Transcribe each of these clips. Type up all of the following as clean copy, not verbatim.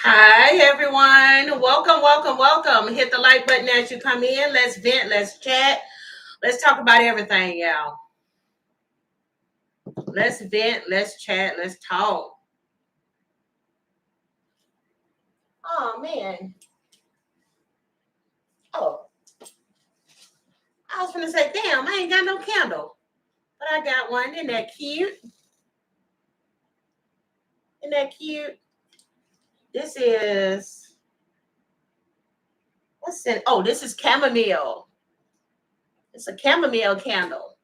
Hi, everyone. Welcome, welcome, welcome. Hit the like button as you come in. Let's vent, let's chat, let's talk about everything, y'all. Let's vent, let's chat, let's talk. Oh, man. Oh, I was going to say, damn, I ain't got no candle, but I got one. Isn't that cute? Isn't that cute? This is, what's it? Oh, this is chamomile. It's a chamomile candle.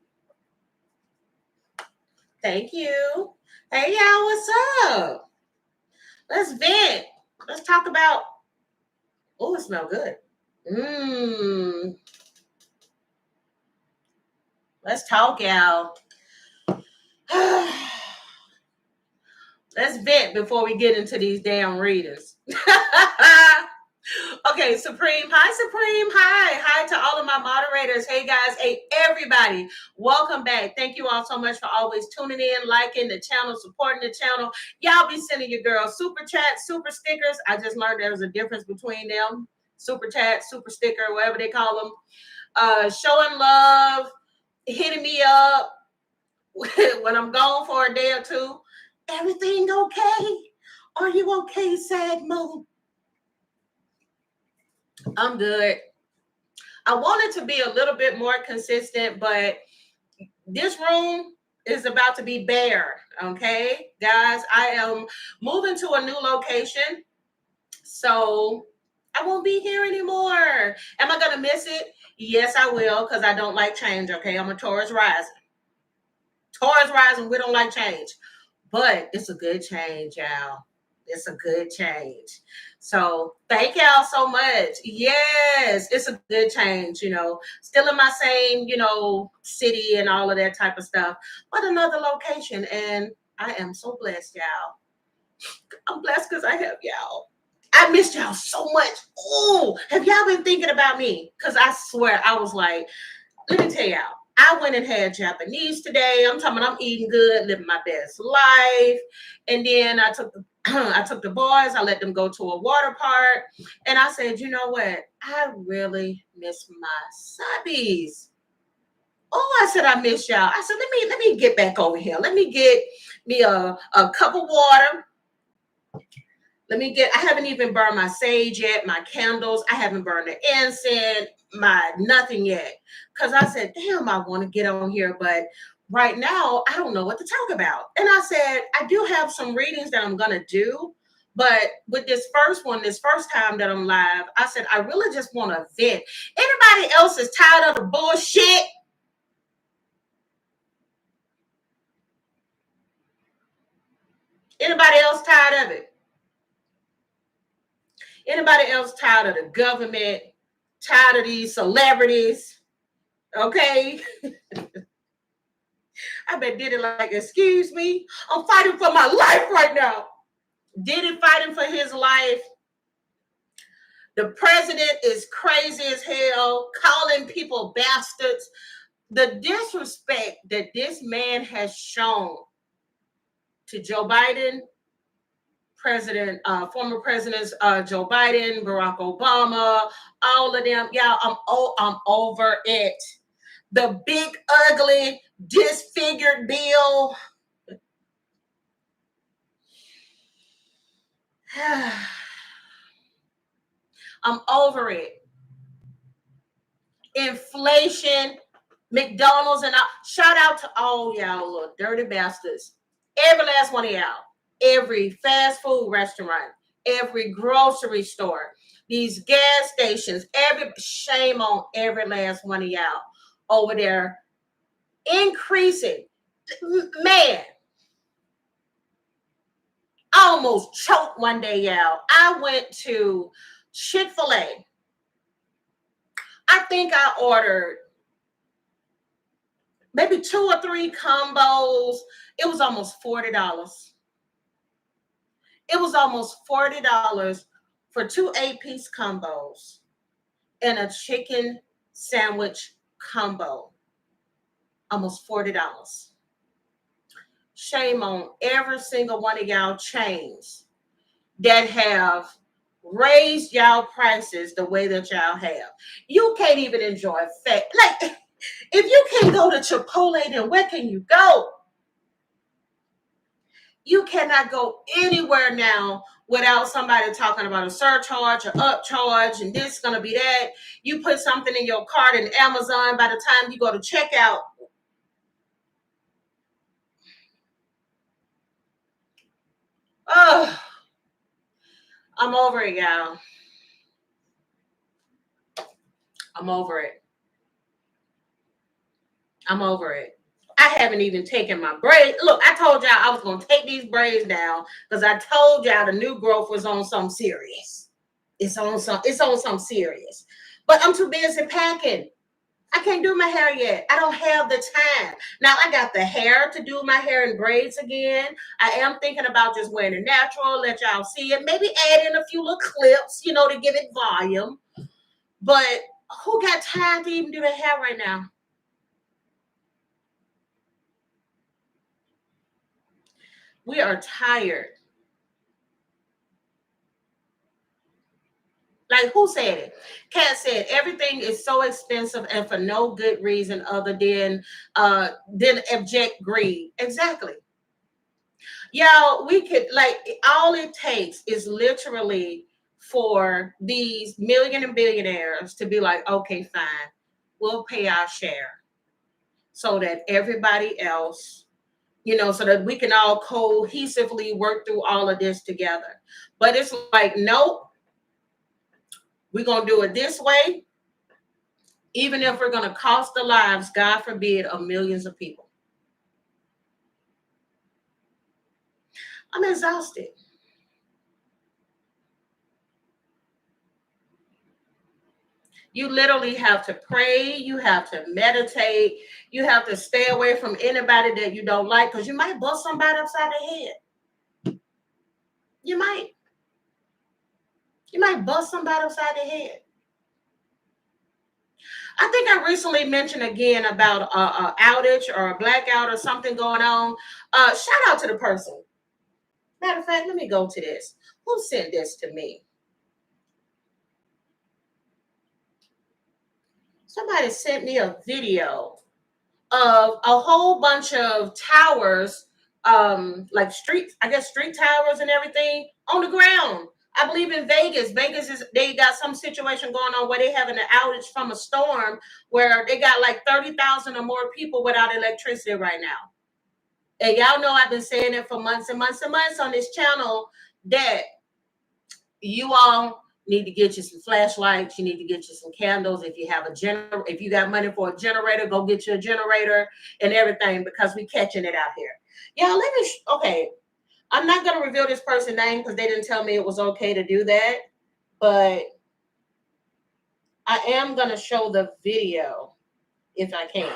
Thank you. Hey, y'all, what's up? Let's vent. Let's talk about, oh, it smells good. Mmm. Let's talk, y'all. Let's vent before we get into these damn readers. Okay, Supreme. Hi, Supreme. Hi. Hi to all of my moderators. Hey, guys. Hey, everybody. Welcome back. Thank you all so much for always tuning in, liking the channel, supporting the channel. Y'all be sending your girls super chats, super stickers. I just learned there was a difference between them. Super chat, super sticker, whatever they call them. Showing love, hitting me up when I'm gone for a day or two. Everything okay? Are you okay, Sag Moon? I'm good. I wanted to be a little bit more consistent, but this room is about to be bare. Okay, guys, I am moving to a new location, so I won't be here anymore. Am I gonna miss it? Yes, I will, because I don't like change. Okay, I'm a Taurus rising. Taurus rising, we don't like change. But it's a good change, y'all. It's a good change. So thank y'all so much. Yes, it's a good change, still in my same, city and all of that type of stuff, but another location. And I am so blessed, y'all. I'm blessed because I have y'all. I missed y'all so much. Oh, have y'all been thinking about me? Because I swear I was like, let me tell y'all, I went and had Japanese today. I'm talking about I'm eating good, living my best life. And then I took the I took the boys, I let them go to a water park. And I said, you know what? I really miss my subbies. Oh, I said I miss y'all. I said, let me get back over here. Let me get me a cup of water. I haven't even burned my sage yet, my candles. I haven't burned the incense, my nothing yet. Because I said, damn, I want to get on here. But right now, I don't know what to talk about. And I said, I do have some readings that I'm going to do. But with this first one, this first time that I'm live, I said, I really just want to vent. Anybody else is tired of the bullshit? Anybody else tired of it? Anybody else tired of the government? Tired of these celebrities? Okay. I bet Diddy like, excuse me, I'm fighting for my life right now. Diddy fighting for his life. The president is crazy as hell, calling people bastards. The disrespect that this man has shown to Joe Biden, former presidents Joe Biden, Barack Obama, all of them. Yeah, I'm over it. The big ugly disfigured bill. I'm over it. Inflation, McDonald's, and all. Shout out to all y'all little dirty bastards. Every last one of y'all. Every fast food restaurant, every grocery store, these gas stations, every shame on every last one of y'all over there increasing. Man, I almost choked one day, y'all. I went to Chick-fil-A. I think I ordered maybe 2 or 3 combos. It was almost $40. It was almost $40 for 2 8-piece combos and a chicken sandwich combo. Almost $40. Shame on every single one of y'all chains that have raised y'all prices the way that y'all have. You can't even enjoy fat. Like, if you can't go to Chipotle, then where can you go? You cannot go anywhere now without somebody talking about a surcharge or upcharge, and this is going to be that. You put something in your cart in Amazon, by the time you go to checkout, oh, I'm over it, y'all. I'm over it. I'm over it. I haven't even taken my braids. Look, I told y'all I was going to take these braids down because I told y'all the new growth was on something serious. It's on some serious. But I'm too busy packing. I can't do my hair yet. I don't have the time. Now I got the hair to do my hair in braids again. I am thinking about just wearing it natural, let y'all see it. Maybe add in a few little clips, to give it volume. But who got time to even do the hair right now? We are tired. Like, who said it? Kat said everything is so expensive and for no good reason other than abject greed. Exactly. Y'all, we could, like, all it takes is literally for these million and billionaires to be like, okay, fine, we'll pay our share so that everybody else, so that we can all cohesively work through all of this together. But it's like, nope, we're going to do it this way, even if we're going to cost the lives, God forbid, of millions of people. I'm exhausted. You literally have to pray. You have to meditate. You have to stay away from anybody that you don't like because you might bust somebody upside the head. You might. You might bust somebody upside the head. I think I recently mentioned again about a outage or a blackout or something going on. Shout out to the person. Matter of fact, let me go to this. Who sent this to me? Somebody sent me a video of a whole bunch of towers, like street towers and everything on the ground. I believe in Vegas. They got some situation going on where they having an outage from a storm where they got like 30,000 or more people without electricity right now. And y'all know I've been saying it for months and months and months on this channel that you all need to get you some flashlights. You need to get you some candles. If you have if you got money for a generator, go get you a generator and everything because we catching it out here. Yeah, okay. I'm not gonna reveal this person's name because they didn't tell me it was okay to do that, but I am gonna show the video if I can.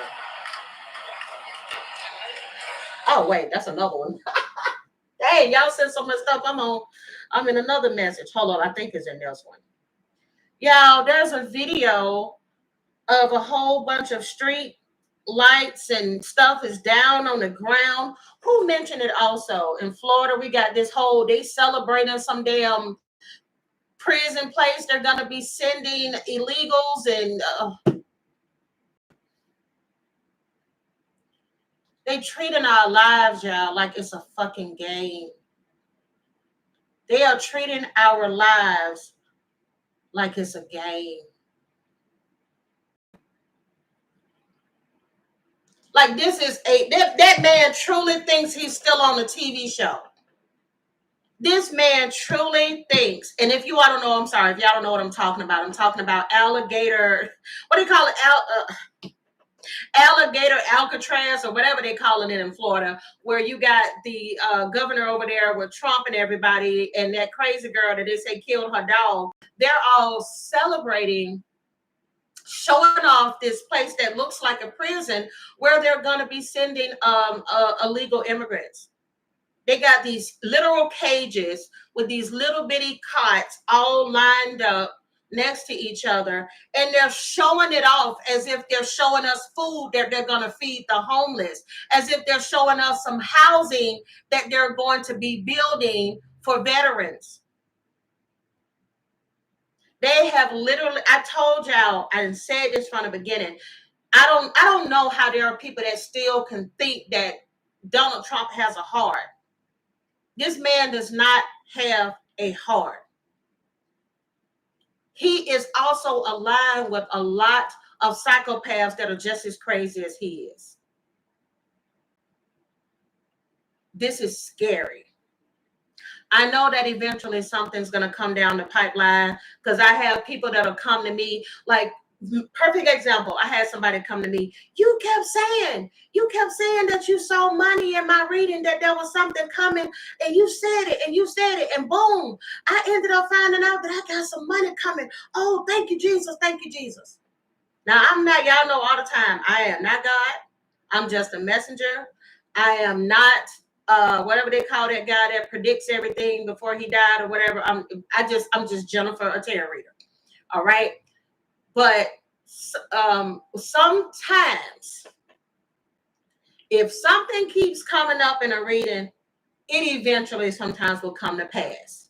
Oh wait, that's another one. Hey, y'all sent so much stuff. I'm in another message. Hold on, I think it's in this one. Y'all, there's a video of a whole bunch of street lights and stuff is down on the ground. Who mentioned it also? In Florida, we got they celebrating some damn prison place. They're going to be sending illegals and they treating our lives, y'all, like it's a fucking game. They are treating our lives like it's a game. Like this is that man truly thinks he's still on the TV show. This man truly thinks, and if you all don't know, I'm sorry, if y'all don't know what I'm talking about alligator, what do you call it? Alligator Alcatraz or whatever they calling it in Florida, where you got the governor over there with Trump and everybody, and that crazy girl that they say killed her dog. They're all celebrating, showing off this place that looks like a prison where they're going to be sending illegal immigrants. They got these literal cages with these little bitty cots all lined up next to each other, and they're showing it off as if they're showing us food that they're going to feed the homeless, as if they're showing us some housing that they're going to be building for veterans. They have literally, I told y'all, I said this from the beginning. I don't know how there are people that still can think that Donald Trump has a heart. This man does not have a heart. He is also aligned with a lot of psychopaths that are just as crazy as he is. This is scary. I know that eventually something's going to come down the pipeline, because I have people that'll come to me, like, perfect example. I had somebody come to me. You kept saying that you saw money in my reading, that there was something coming, and you said it, and boom, I ended up finding out that I got some money coming. Oh, thank you, Jesus. Thank you, Jesus. Now, I'm not, y'all know all the time, I am not God. I'm just a messenger. I am not whatever they call that guy that predicts everything before he died or whatever. I'm just Jennifer, a tarot reader. All right. But sometimes if something keeps coming up in a reading, it eventually sometimes will come to pass.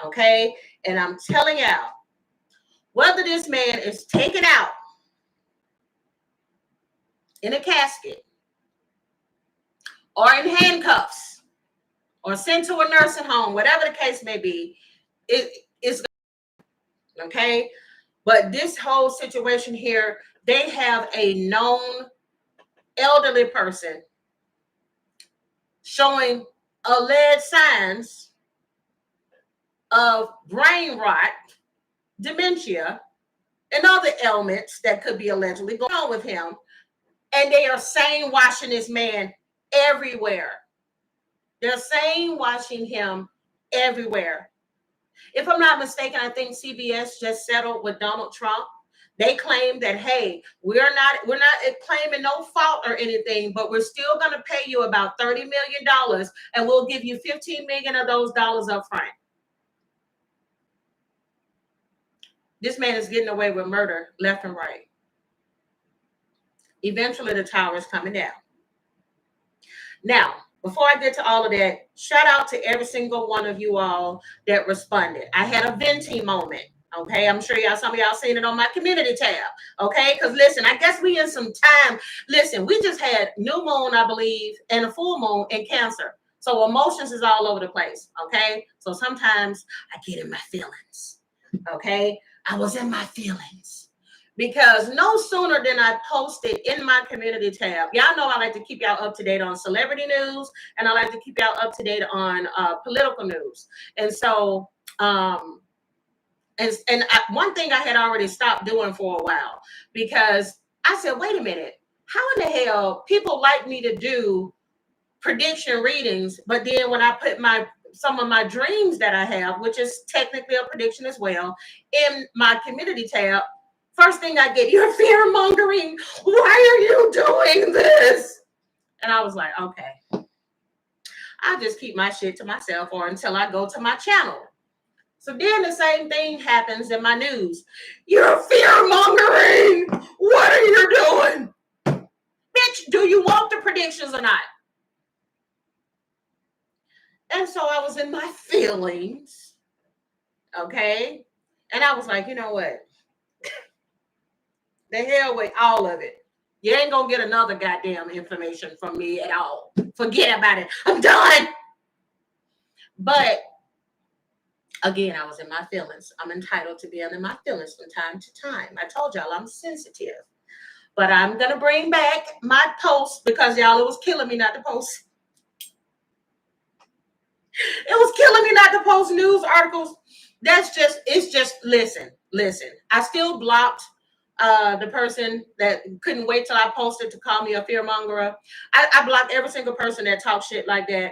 Okay. And I'm telling y'all, whether this man is taken out in a casket or in handcuffs or sent to a nursing home, whatever the case may be, it's okay. But this whole situation here, they have a known elderly person showing alleged signs of brain rot, dementia, and other ailments that could be allegedly going on with him. And they are saying washing this man everywhere. They're saying washing him everywhere. If I'm not mistaken, I think CBS just settled with Donald Trump. They claim that, hey, we're not claiming no fault or anything, but we're still going to pay you about $30 million, and we'll give you $15 million of those dollars up front. This man is getting away with murder left and right. Eventually, the tower is coming down. Now, before I get to all of that, shout out to every single one of you all that responded. I had a venting moment. Okay, I'm sure some of y'all seen it on my community tab. Okay, because listen, I guess we in some time. Listen, we just had new moon, I believe, and a full moon in Cancer. So emotions is all over the place. Okay, so sometimes I get in my feelings. Okay, I was in my feelings. Because no sooner than I posted in my community tab, y'all know I like to keep y'all up to date on celebrity news, and I like to keep y'all up to date on political news. And so, one thing I had already stopped doing for a while, because I said, wait a minute, how in the hell people like me to do prediction readings, but then when I put some of my dreams that I have, which is technically a prediction as well, in my community tab, first thing I get, you're fear mongering. Why are you doing this? And I was like, okay, I'll just keep my shit to myself or until I go to my channel. So then the same thing happens in my news. You're fear mongering. What are you doing? Bitch, do you want the predictions or not? And so I was in my feelings. Okay. And I was like, you know what? The hell with all of it. You ain't gonna get another goddamn information from me at all. Forget about it. I'm done. But again, I was in my feelings. I'm entitled to be in my feelings from time to time. I told y'all I'm sensitive. But I'm gonna bring back my post, because y'all, it was killing me not to post. It was killing me not to post news articles. Listen. I still blocked the person that couldn't wait till I posted to call me a fearmonger. I blocked every single person that talks shit like that.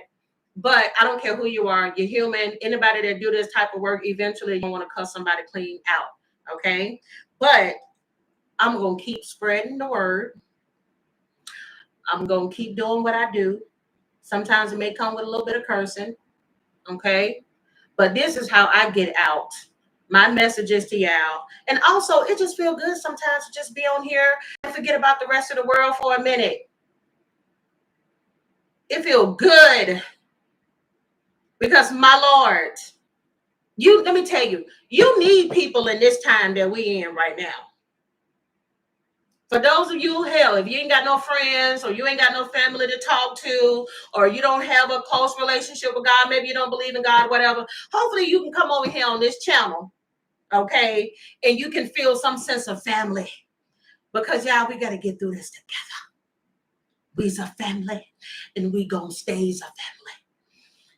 But I don't care who you are. You're human. Anybody that do this type of work, eventually you want to cuss somebody clean out. Okay? But I'm going to keep spreading the word. I'm going to keep doing what I do. Sometimes it may come with a little bit of cursing. Okay? But this is how I get out my messages to y'all. And also, it just feels good sometimes to just be on here and forget about the rest of the world for a minute. It feels good. Because my Lord, Let me tell you, you need people in this time that we in right now. For those of you, hell, if you ain't got no friends or you ain't got no family to talk to, or you don't have a close relationship with God, maybe you don't believe in God, whatever, hopefully you can come over here on this channel, okay, and you can feel some sense of family. Because, y'all, we got to get through this together. We's a family, and we gonna stay as a family.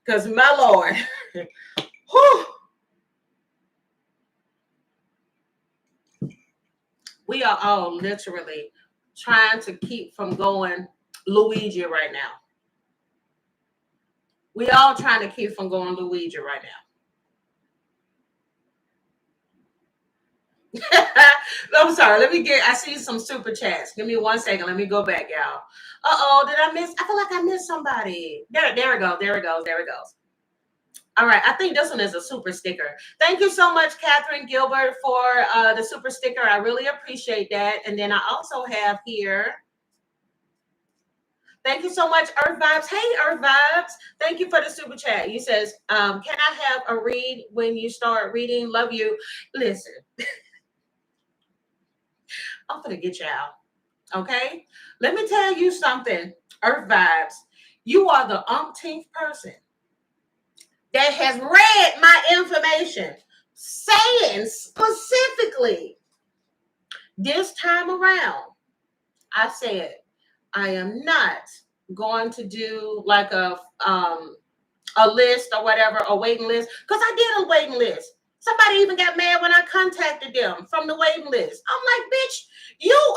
Because, my Lord, whew, we are all literally trying to keep from going Luigi right now. We all trying to keep from going Luigi right now. I'm sorry. I see some super chats. Give me 1 second. Let me go back, y'all. Did I miss? I feel like I missed somebody. There it goes. All right. I think this one is a super sticker. Thank you so much, Catherine Gilbert, for the super sticker. I really appreciate that. And then I also have here, thank you so much, Earth Vibes. Hey, Earth Vibes. Thank you for the super chat. You says, can I have a read when you start reading? Love you. Listen, I'm going to get you out. Okay? Let me tell you something, Earth Vibes. You are the umpteenth person that has read my information saying specifically this time around, I said, I am not going to do like a list or whatever, a waiting list, because I did a waiting list. Somebody even got mad when I contacted them from the waiting list. I'm like, bitch, you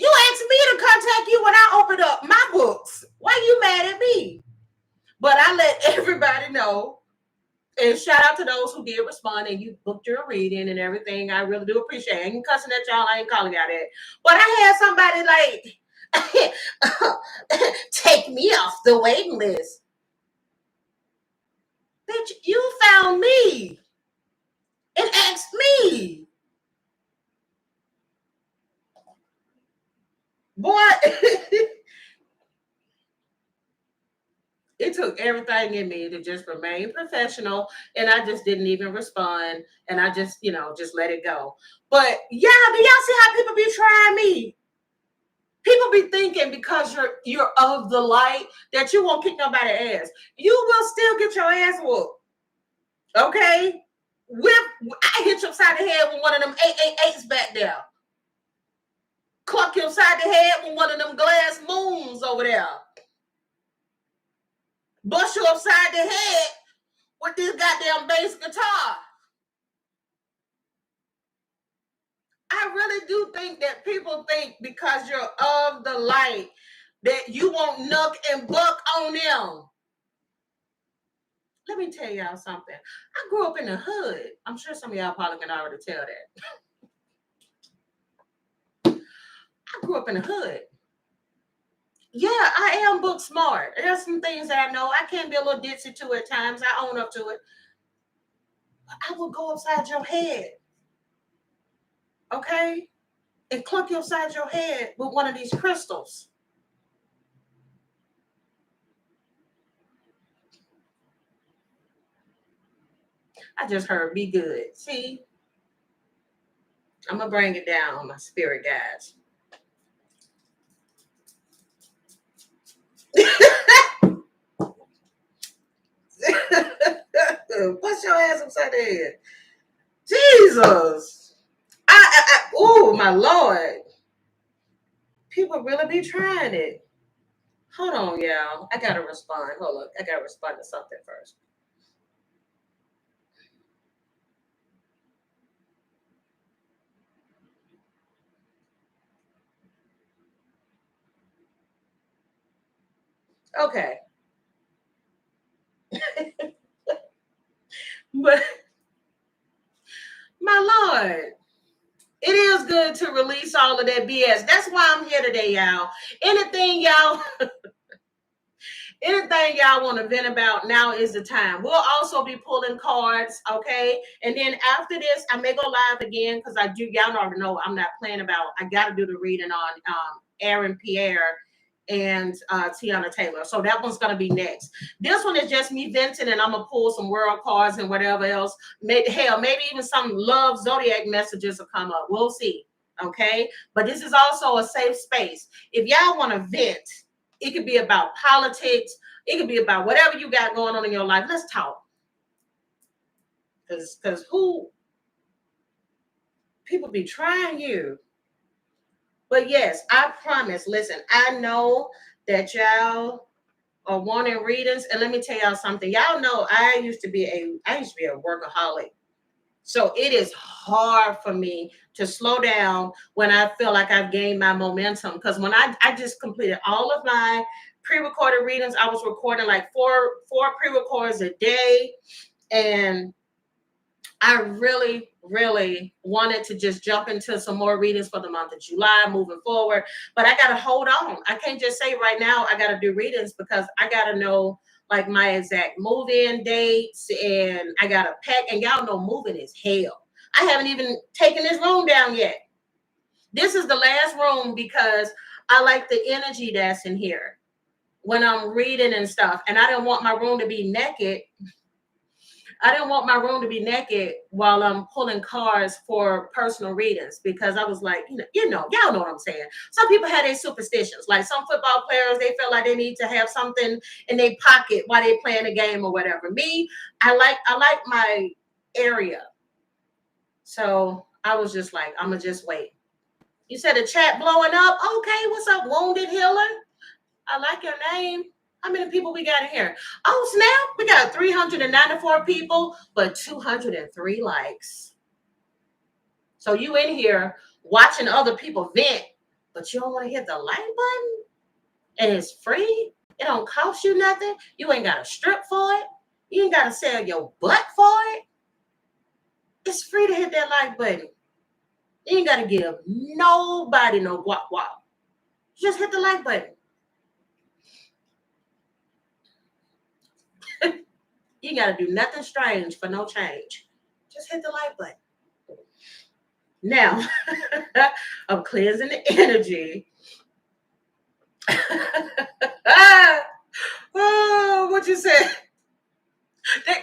asked me to contact you when I opened up my books. Why you mad at me? But I let everybody know. And shout out to those who did respond and you booked your reading and everything. I really do appreciate it. I ain't cussing at y'all. I ain't calling y'all that. But I had somebody like take me off the waiting list. Bitch, you found me and asked me. Boy, it took everything in me to just remain professional, and I just didn't even respond, and I just, just let it go. But yeah, do y'all see how people be trying me? People be thinking because you're of the light that you won't kick nobody's ass. You will still get your ass whooped. Okay? I hit you upside the head with one of them 888s back there. Cluck you upside the head with one of them glass moons over there. Bust you upside the head with this goddamn bass guitar. I really do think that people think because you're of the light that you won't nuck and buck on them. Let me tell y'all something. I grew up in the hood. I'm sure some of y'all probably can already tell that. I grew up in the hood. Yeah, I am book smart. There's some things that I know. I can be a little ditzy to at times. I own up to it. But I will go upside your head. Okay? And cluck you upside your head with one of these crystals. I just heard be good. See? I'm going to bring it down, my spirit guides. Push your ass upside the head. Jesus. Oh, my Lord. People really be trying it. Hold on, y'all. I got to respond. Hold up. I got to respond to something first. Okay. But, my Lord, it is good to release all of that BS. That's why I'm here today, y'all. Anything y'all want to vent about, now is the time. We'll also be pulling cards, okay? And then after this, I may go live again because y'all already know I'm not playing about, I got to do the reading on Aaron Pierre and Tiana Taylor. So that one's going to be next. This one is just me venting, and I'm going to pull some world cards and whatever else. Maybe even some love zodiac messages will come up. We'll see. Okay. But this is also a safe space. If y'all want to vent, it could be about politics. It could be about whatever you got going on in your life. Let's talk. Because people be trying you. But yes, I promise. Listen, I know that y'all are wanting readings, and let me tell y'all something. Y'all know I used to be a workaholic. So it is hard for me to slow down when I feel like I've gained my momentum. Because when I just completed all of my pre-recorded readings, I was recording like four pre-records a day, and I really, really wanted to just jump into some more readings for the month of July moving forward. But I got to hold on. I can't just say right now I got to do readings, because I got to know like my exact move-in dates, and I got to pack. And y'all know moving is hell. I haven't even taken this room down yet. This is the last room because I like the energy that's in here when I'm reading and stuff. And I didn't want my room to be naked. I didn't want my room to be naked while I'm pulling cards for personal readings, because I was like, y'all know what I'm saying. Some people have their superstitions. Like some football players, they feel like they need to have something in their pocket while they're playing a game or whatever. Me, I like my area. So I was just like, I'm gonna just wait. You said the chat blowing up. Okay, what's up, Wounded Healer? I like your name. How many people we got in here? Oh, snap. We got 394 people, but 203 likes. So you in here watching other people vent, but you don't want to hit the like button? And it's free? It don't cost you nothing? You ain't got to strip for it? You ain't got to sell your butt for it? It's free to hit that like button. You ain't got to give nobody no guap guap. Just hit the like button. You got to do nothing strange for no change. Just hit the like button. Now, I'm cleansing the energy. Oh, what you said?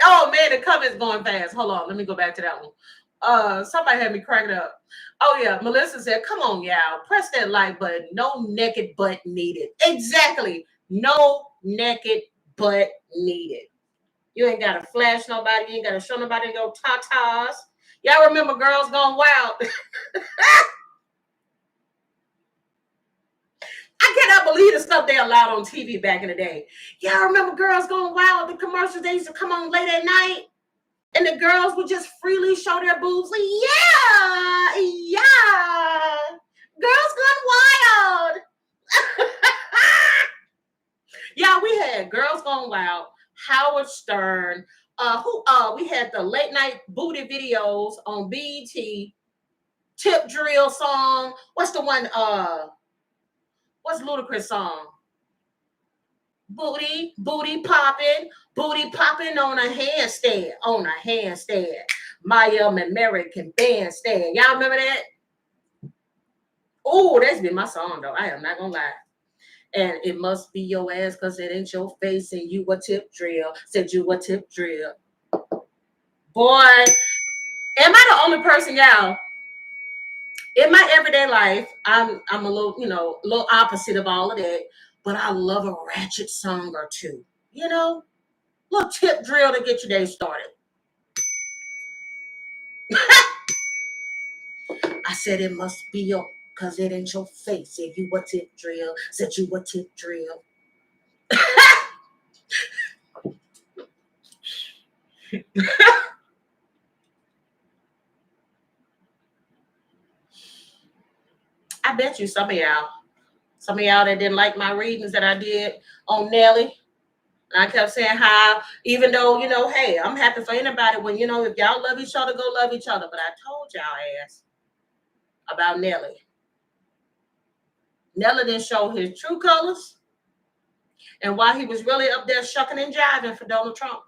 Oh, man, the comments going fast. Hold on. Let me go back to that one. Somebody had me cracking up. Oh, yeah. Melissa said, come on, y'all. Press that like button. No naked butt needed. Exactly. No naked butt needed. You ain't got to flash nobody. You ain't got to show nobody your tatas. Y'all remember Girls Gone Wild? I cannot believe the stuff they allowed on TV back in the day. Y'all remember Girls Gone Wild? The commercials, they used to come on late at night, and the girls would just freely show their boobs. Like, yeah. Girls Gone Wild. Yeah, we had Girls Gone Wild, Howard Stern. We had the late night booty videos on BET, Tip Drill song. What's the one? What's Ludacris song? Booty popping on a handstand. My American bandstand. Y'all remember that? Oh, that's been my song though. I am not gonna lie. And it must be your ass, because it ain't your face, and you a tip drill. Said you a tip drill. Boy, am I the only person, y'all? In my everyday life, I'm a little opposite of all of that, but I love a ratchet song or two. Little tip drill to get your day started. I said it must be your, because it ain't your face. Said you a tip drill. Said you a tip drill. I bet you some of y'all that didn't like my readings that I did on Nelly. And I kept saying how, even though, hey, I'm happy for anybody when, if y'all love each other, go love each other. But I told y'all ass about Nelly. Nelly didn't show his true colors, and why he was really up there shucking and jiving for Donald Trump.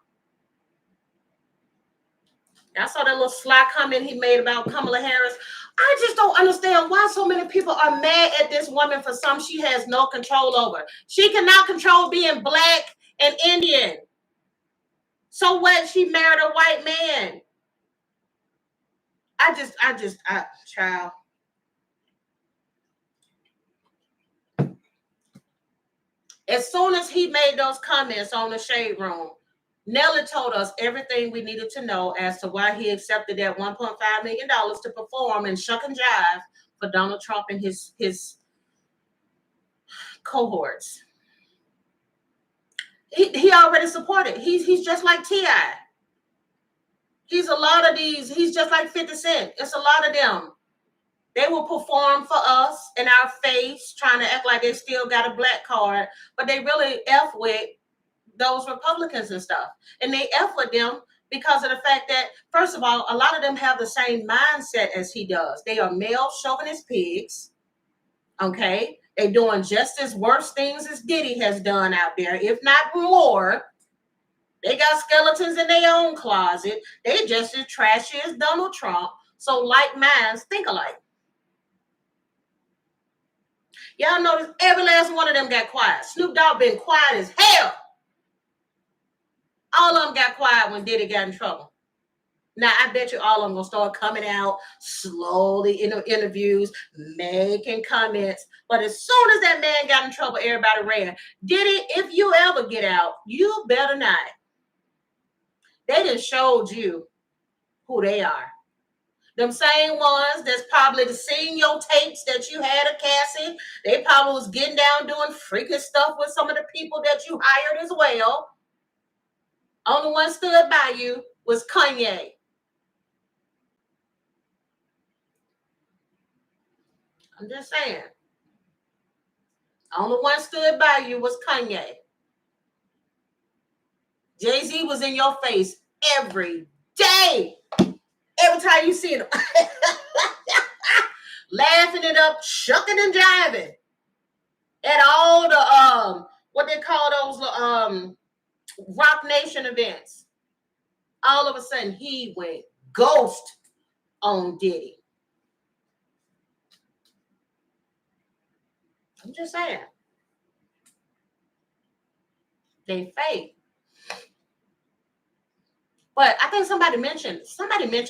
I saw that little sly comment he made about Kamala Harris. I just don't understand why so many people are mad at this woman for something she has no control over. She cannot control being black and Indian. So what? She married a white man. Child. As soon as he made those comments on the Shade Room, Nelly told us everything we needed to know as to why he accepted that $1.5 million to perform and shuck and jive for Donald Trump and his cohorts. He already supported. He's just like T.I. He's a lot of these. He's just like 50 Cent. It's a lot of them. They will perform for us in our face, trying to act like they still got a black card, but they really F with those Republicans and stuff. And they F with them because of the fact that, first of all, a lot of them have the same mindset as he does. They are male chauvinist pigs. Okay? They're doing just as worse things as Diddy has done out there, if not more. They got skeletons in their own closet. They just as trashy as Donald Trump. So like minds think alike. Y'all notice every last one of them got quiet. Snoop Dogg been quiet as hell. All of them got quiet when Diddy got in trouble. Now, I bet you all of them going to start coming out slowly in the interviews, making comments. But as soon as that man got in trouble, everybody ran. Diddy, if you ever get out, you better not. They just showed you who they are. Them same ones that's probably seen your tapes that you had of Cassie. They probably was getting down doing freaking stuff with some of the people that you hired as well. Only one stood by you was Kanye. I'm just saying. Only one stood by you was Kanye. Jay-Z was in your face every day. Every time you see him. Laughing it up, shucking and jiving. At all the what they call those Rock Nation events. All of a sudden he went ghost on Diddy. I'm just saying. They fake. But I think somebody mentioned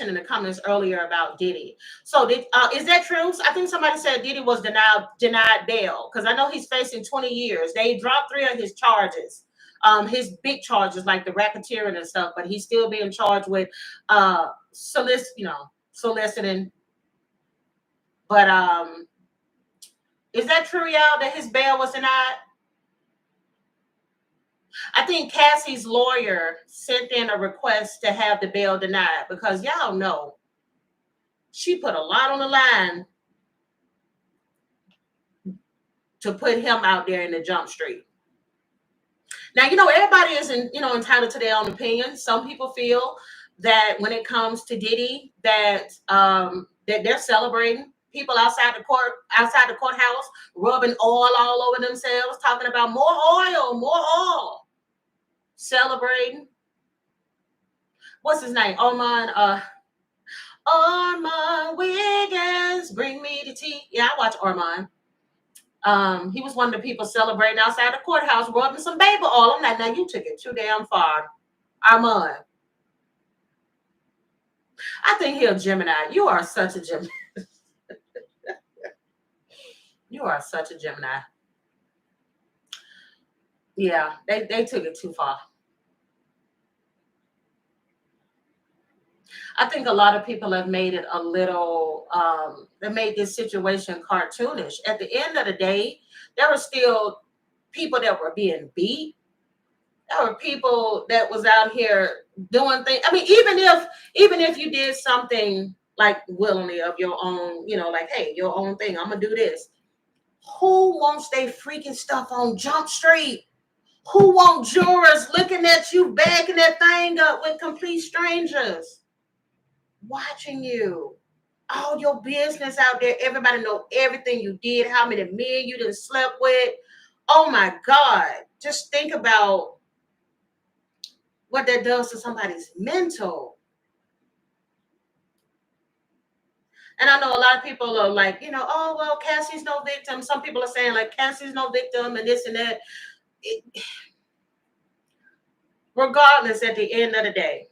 in the comments earlier about Diddy. So is that true? I think somebody said Diddy was denied bail because I know he's facing 20 years. They dropped 3 of his charges, his big charges like the racketeering and stuff, but he's still being charged with soliciting. But is that true, y'all? That his bail was denied? I think Cassie's lawyer sent in a request to have the bail denied because y'all know she put a lot on the line to put him out there in the jump street. Now, everybody is entitled to their own opinion. Some people feel that when it comes to Diddy, that they're celebrating. People outside the courthouse, rubbing oil all over themselves, talking about more oil. Celebrating. What's his name? Armand Wiggins, bring me the tea. Yeah, I watch Armand. He was one of the people celebrating outside the courthouse, rubbing some baby oil. I'm like, now you took it too damn far. Armand. I think he'll Gemini. You are such a Gemini. You are such a Gemini. Yeah, they took it too far. I think a lot of people have made it a little, they made this situation cartoonish. At the end of the day, there were still people that were being beat. There were people that was out here doing things. I mean, even if you did something like willingly of your own, like, hey, your own thing, I'm going to do this. Who wants their freaking stuff on Jump Street? Who want jurors looking at you backing that thing up with complete strangers? Watching you, all your business out there, everybody know everything you did, how many men you done slept with. Oh my God, just think about what that does to somebody's mental. And I know a lot of people are like, oh, well, Cassie's no victim. Some people are saying like Cassie's no victim and this and that. Regardless, at the end of the day,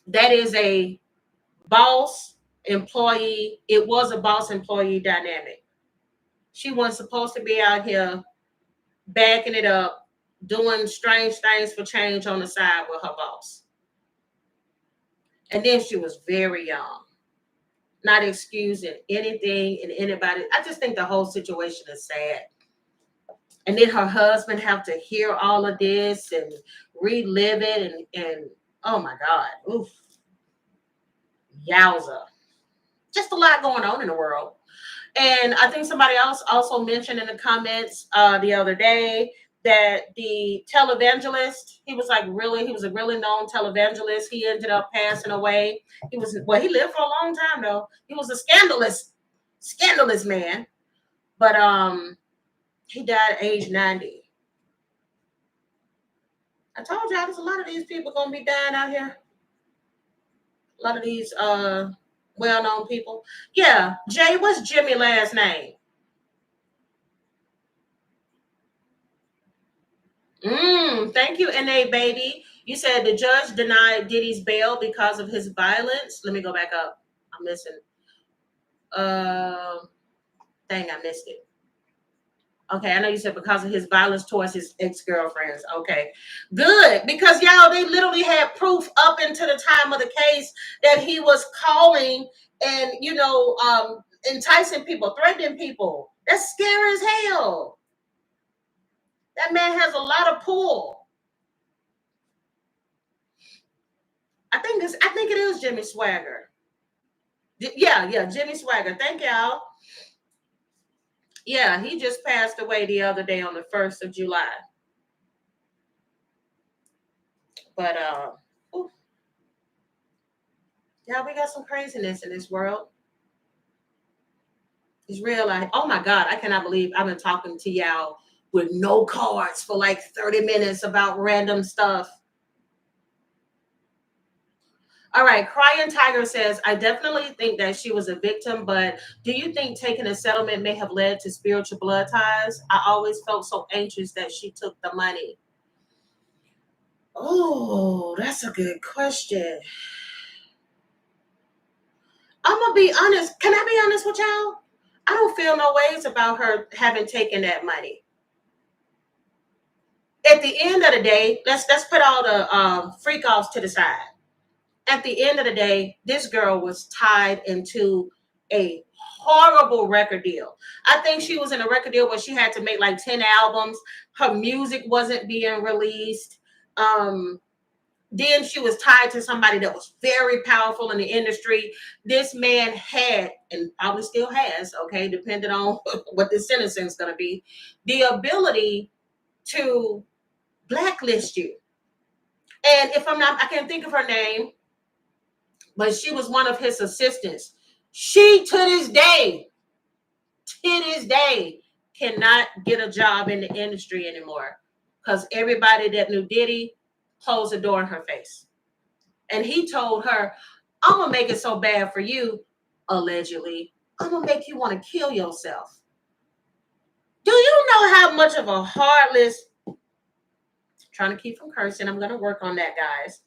that is a boss employee. It was a boss employee dynamic. She wasn't supposed to be out here backing it up, doing strange things for change on the side with her boss. And then she was very young, not excusing anything and anybody. I just think the whole situation is sad. And then her husband have to hear all of this and relive it and oh my God. Oof. Yowza. Just a lot going on in the world. And I think somebody else also mentioned in the comments the other day that the televangelist, he was a really known televangelist. He ended up passing away. He lived for a long time though. He was a scandalous man. But he died at age 90. I told y'all there's a lot of these people gonna be dying out here. A lot of these well-known people. Yeah, Jay, what's Jimmy last name? Thank you, NA baby. You said the judge denied Diddy's bail because of his violence. Let me go back up. I'm missing. Dang, I missed it. Okay, I know you said because of his violence towards his ex-girlfriends. Okay, good. Because y'all, they literally had proof up into the time of the case that he was calling and, enticing people, threatening people. That's scary as hell. That man has a lot of pull. I think it is Jimmy Swagger. Yeah, Jimmy Swagger. Thank y'all. Yeah, he just passed away the other day on the 1st of July. But oof. Yeah, we got some craziness in this world. It's real. Oh my God, I cannot believe I've been talking to y'all with no cards for like 30 minutes about random stuff. All right, Crying Tiger says, I definitely think that she was a victim, but do you think taking a settlement may have led to spiritual blood ties? I always felt so anxious that she took the money. Oh, that's a good question. I'm going to be honest. Can I be honest with y'all? I don't feel no ways about her having taken that money. At the end of the day, let's put all the freak offs to the side. At the end of the day, this girl was tied into a horrible record deal. I think she was in a record deal where she had to make like 10 albums. Her music wasn't being released. Then she was tied to somebody that was very powerful in the industry. This man had, and probably still has, okay, depending on what the sentencing is going to be, the ability to blacklist you. And if I'm not, I can't think of her name, but she was one of his assistants. She, to this day, cannot get a job in the industry anymore because everybody that knew Diddy closed the door in her face. And he told her, I'm going to make it so bad for you, allegedly. I'm going to make you want to kill yourself. Do you know how much of a heartless, trying to keep from cursing, I'm going to work on that, guys.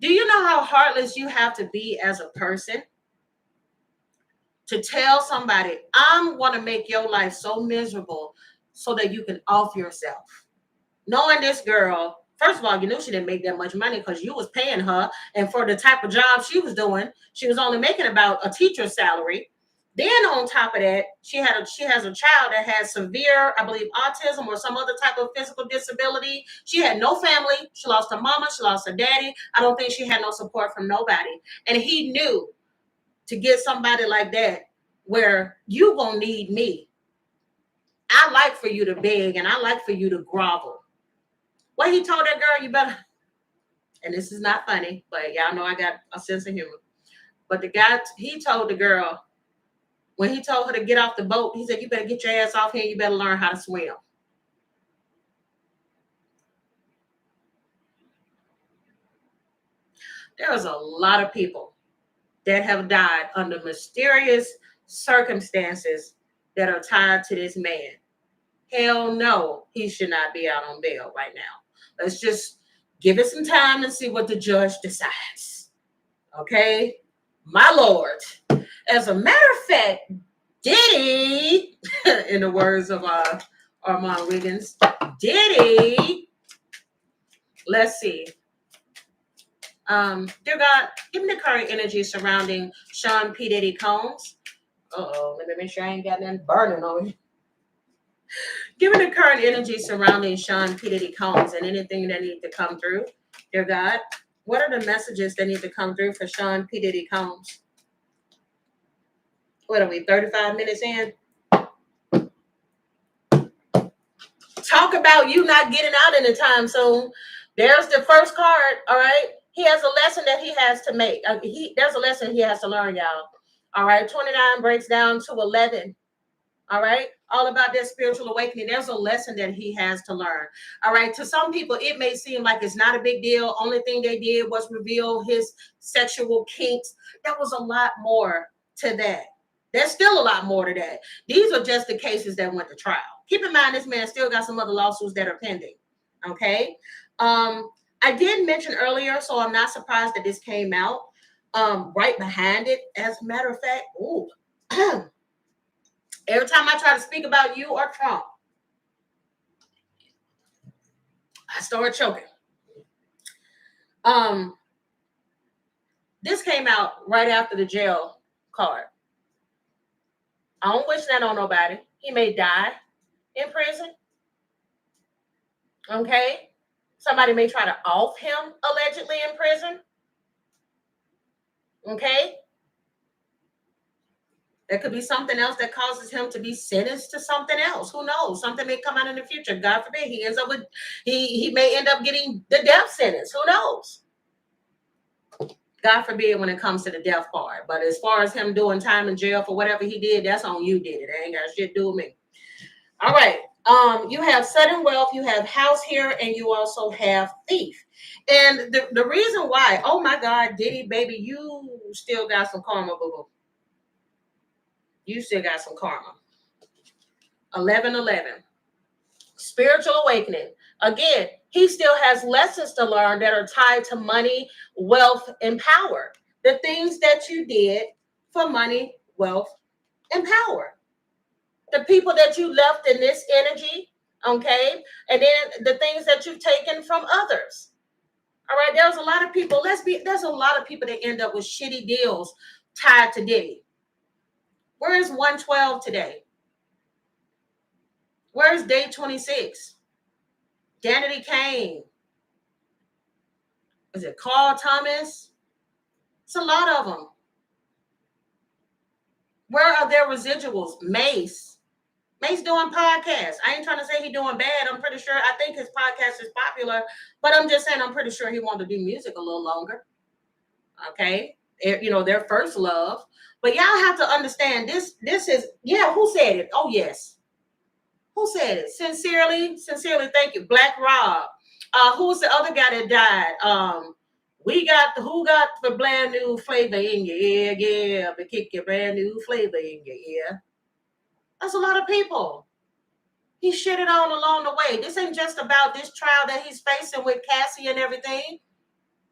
Do you know how heartless you have to be as a person to tell somebody, I'm going to make your life so miserable so that you can off yourself? Knowing this girl, first of all, you knew she didn't make that much money because you was paying her. And for the type of job she was doing, she was only making about a teacher's salary. Then on top of that, she has a child that has severe, I believe, autism or some other type of physical disability. She had no family. She lost her mama. She lost her daddy. I don't think she had no support from nobody. And he knew to get somebody like that where you gonna need me. I like for you to beg and I like for you to grovel. Well, he told that girl, you better, and this is not funny, but y'all know I got a sense of humor. But the guy, he told the girl, when he told her to get off the boat, he said, you better get your ass off here. You better learn how to swim. There was a lot of people that have died under mysterious circumstances that are tied to this man. Hell no, he should not be out on bail right now. Let's just give it some time and see what the judge decides. Okay? My Lord. As a matter of fact, Diddy, in the words of Armand Wiggins, Diddy, let's see. Dear God, give me the current energy surrounding Sean P. Diddy Combs. Let me make sure I ain't got nothing burning on me. Give me the current energy surrounding Sean P. Diddy Combs and anything that needs to come through. Dear God, what are the messages that need to come through for Sean P. Diddy Combs? What are we, 35 minutes in? Talk about you not getting out in the time soon. There's the first card, all right? He has a lesson that he has to make. There's a lesson he has to learn, y'all. All right, 29 breaks down to 11. All right, all about that spiritual awakening. There's a lesson that he has to learn. All right, to some people, it may seem like it's not a big deal. Only thing they did was reveal his sexual kinks. There was a lot more to that. There's still a lot more to that. These are just the cases that went to trial. Keep in mind, this man still got some other lawsuits that are pending. Okay. I did mention earlier, so I'm not surprised that this came out right behind it. As a matter of fact, every time I try to speak about you or Trump, I start choking. This came out right after the jail card. I don't wish that on nobody. He may die in prison. Okay? Somebody may try to off him allegedly in prison. Okay? There could be something else that causes him to be sentenced to something else. Who knows? Something may come out in the future. God forbid. He may end up getting the death sentence. Who knows? God forbid when it comes to the death part. But as far as him doing time in jail for whatever he did, that's on you did it. It ain't got shit to do with me. All right. You have sudden wealth, you have house here, and you also have thief. And the reason why, oh my God, Diddy, baby, you still got some karma, boo-boo. You still got some karma. 11:11. Spiritual awakening. Again, he still has lessons to learn that are tied to money, wealth, and power. The things that you did for money, wealth, and power. The people that you left in this energy, okay? And then the things that you've taken from others. All right, there's a lot of people, there's a lot of people that end up with shitty deals tied to Diddy. Where is 112 today? Where's day 26? Danity Kane. Is it Carl Thomas? It's a lot of them. Where are their residuals? Mace doing podcasts. I ain't trying to say he's doing bad. I'm pretty sure, I think his podcast is popular, but I'm just saying I'm pretty sure he wanted to do music a little longer. Okay? You know, their first love. But y'all have to understand, this is, yeah, who said it? Oh, yes. Who said it? Sincerely, thank you. Black Rob. Who was the other guy that died? Who got the brand new flavor in your ear? Yeah, but kick your brand new flavor in your ear. That's a lot of people. He shitted on along the way. This ain't just about this trial that he's facing with Cassie and everything.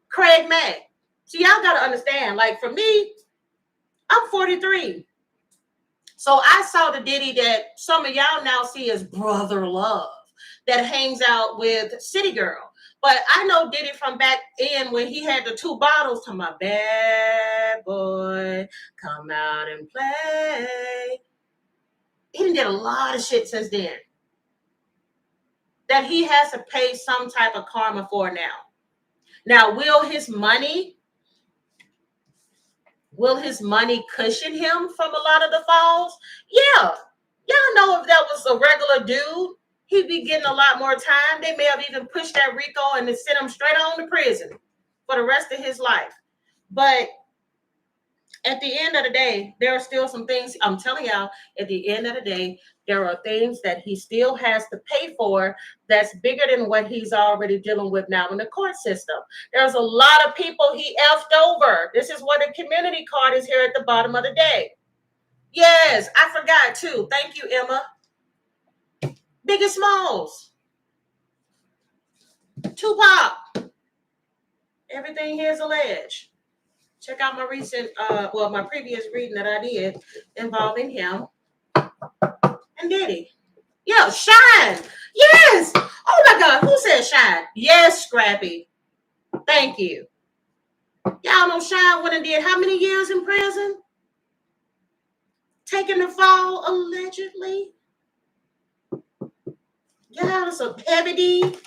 Craig Mack. So y'all got to understand, like for me, I'm 43. So I saw the Diddy that some of y'all now see as brother love that hangs out with City Girl. But I know Diddy from back in when he had the 2 bottles to my bad boy, come out and play. He done did a lot of shit since then that he has to pay some type of karma for now. Now, will his money cushion him from a lot of the falls? Yeah. Y'all know if that was a regular dude, he'd be getting a lot more time. They may have even pushed that Rico and sent him straight on to prison for the rest of his life. But At the end of the day, there are still some things. I'm telling y'all, at the end of the day, there are things that he still has to pay for that's bigger than what he's already dealing with now in the court system. There's a lot of people he effed over. This is what the community card is here at the bottom of the day. Yes, I forgot too. Thank you, Emma. Biggie Smalls, Tupac. Everything here is alleged. Check out my recent, my previous reading that I did involving him and Diddy. Yeah, Shine. Yes. Oh my God, who said Shine? Yes, Scrappy. Thank you. Y'all know Shine went and did how many years in prison? Taking the fall, allegedly. Yeah, some Heavy D.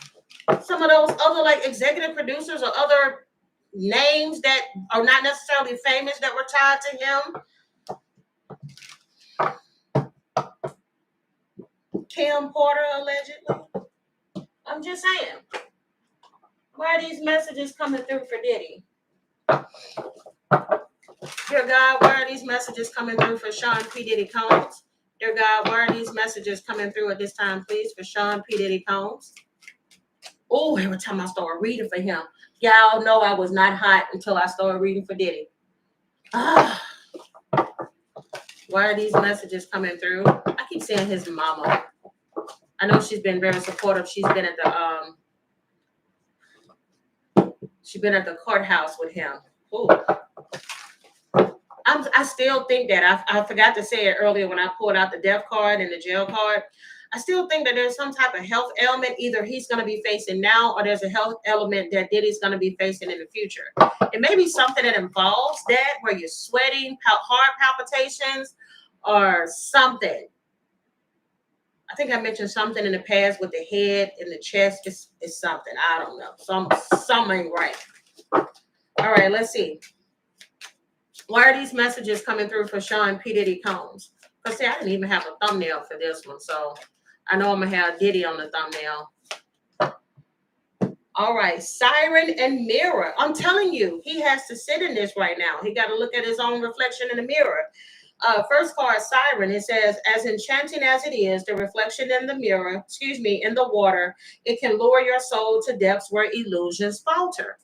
Some of those other like executive producers or other names that are not necessarily famous that were tied to him. Kim Porter, allegedly. I'm just saying. Why are these messages coming through for Diddy? Dear God, why are these messages coming through for Sean P. Diddy Combs? Dear God, why are these messages coming through at this time, please, for Sean P. Diddy Combs? Oh, every time I start reading for him, y'all know I was not hot until I started reading for Diddy. Why are these messages coming through? I keep saying his mama. I know she's been very supportive. She's been at the courthouse with him. Ooh. I still think that I forgot to say it earlier when I pulled out the death card and the jail card. I still think that there's some type of health ailment either he's going to be facing now or there's a health element that Diddy's going to be facing in the future. It may be something that involves that where you're sweating, heart palpitations, or something. I think I mentioned something in the past with the head and the chest. It's something. I don't know. Something ain't right. All right, let's see. Why are these messages coming through for Sean P. Diddy Combs? Because see, I didn't even have a thumbnail for this one, so I know I'm going to have Diddy on the thumbnail. All right, Siren and Mirror. I'm telling you, he has to sit in this right now. He got to look at his own reflection in the mirror. First card, Siren. It says, as enchanting as it is, the reflection in the mirror, in the water, it can lure your soul to depths where illusions falter.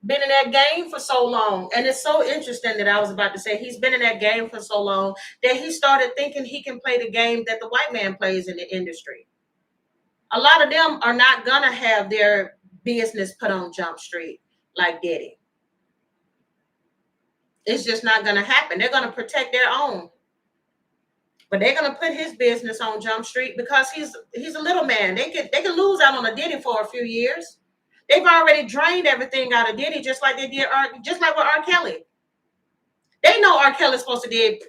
Been in that game for so long. And it's so interesting that I was about to say he's been in that game for so long that he started thinking he can play the game that the white man plays in the industry. A lot of them are not going to have their business put on Jump Street like Diddy. It's just not going to happen. They're going to protect their own. But they're going to put his business on Jump Street because he's a little man. They can lose out on a Diddy for a few years. They've already drained everything out of Diddy, just like they did, just like with R. Kelly. They know R. Kelly's supposed to did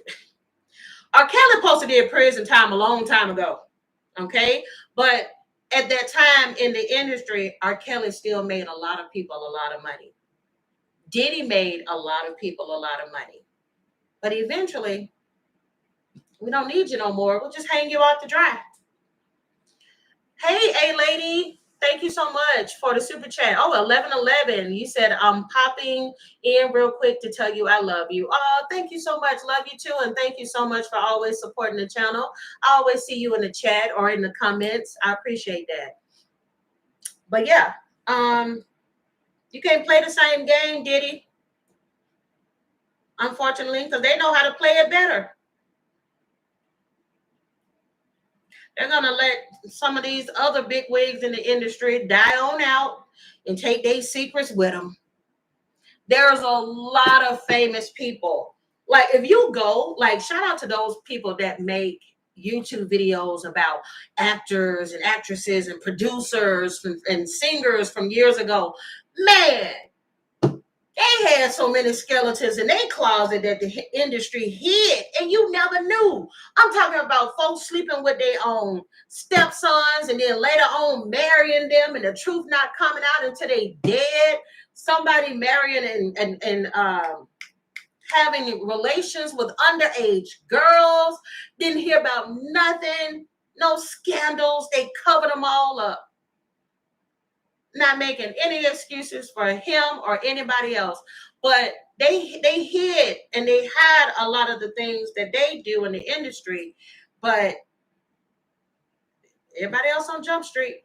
prison time a long time ago. Okay? But at that time in the industry, R. Kelly still made a lot of people a lot of money. Diddy made a lot of people a lot of money. But eventually, we don't need you no more. We'll just hang you out to dry. Hey, A-Lady. Thank you so much for the super chat. Oh, 1111. You said, I'm popping in real quick to tell you I love you. Oh, thank you so much. Love you too. And thank you so much for always supporting the channel. I always see you in the chat or in the comments. I appreciate that. But yeah, you can't play the same game, Diddy. Unfortunately, because they know how to play it better. They're going to let some of these other big wigs in the industry die on out and take their secrets with them. There's a lot of famous people. Like if you go, like shout out to those people that make YouTube videos about actors and actresses and producers and singers from years ago. Man, they had so many skeletons in their closet that the industry hid, and you never knew. I'm talking about folks sleeping with their own stepsons, and then later on marrying them, and the truth not coming out until they dead. Somebody marrying and having relations with underage girls. Didn't hear about nothing, no scandals. They covered them all up. not making any excuses for him or anybody else, but they hid and they hide a lot of the things that they do in the industry, but everybody else on Jump Street,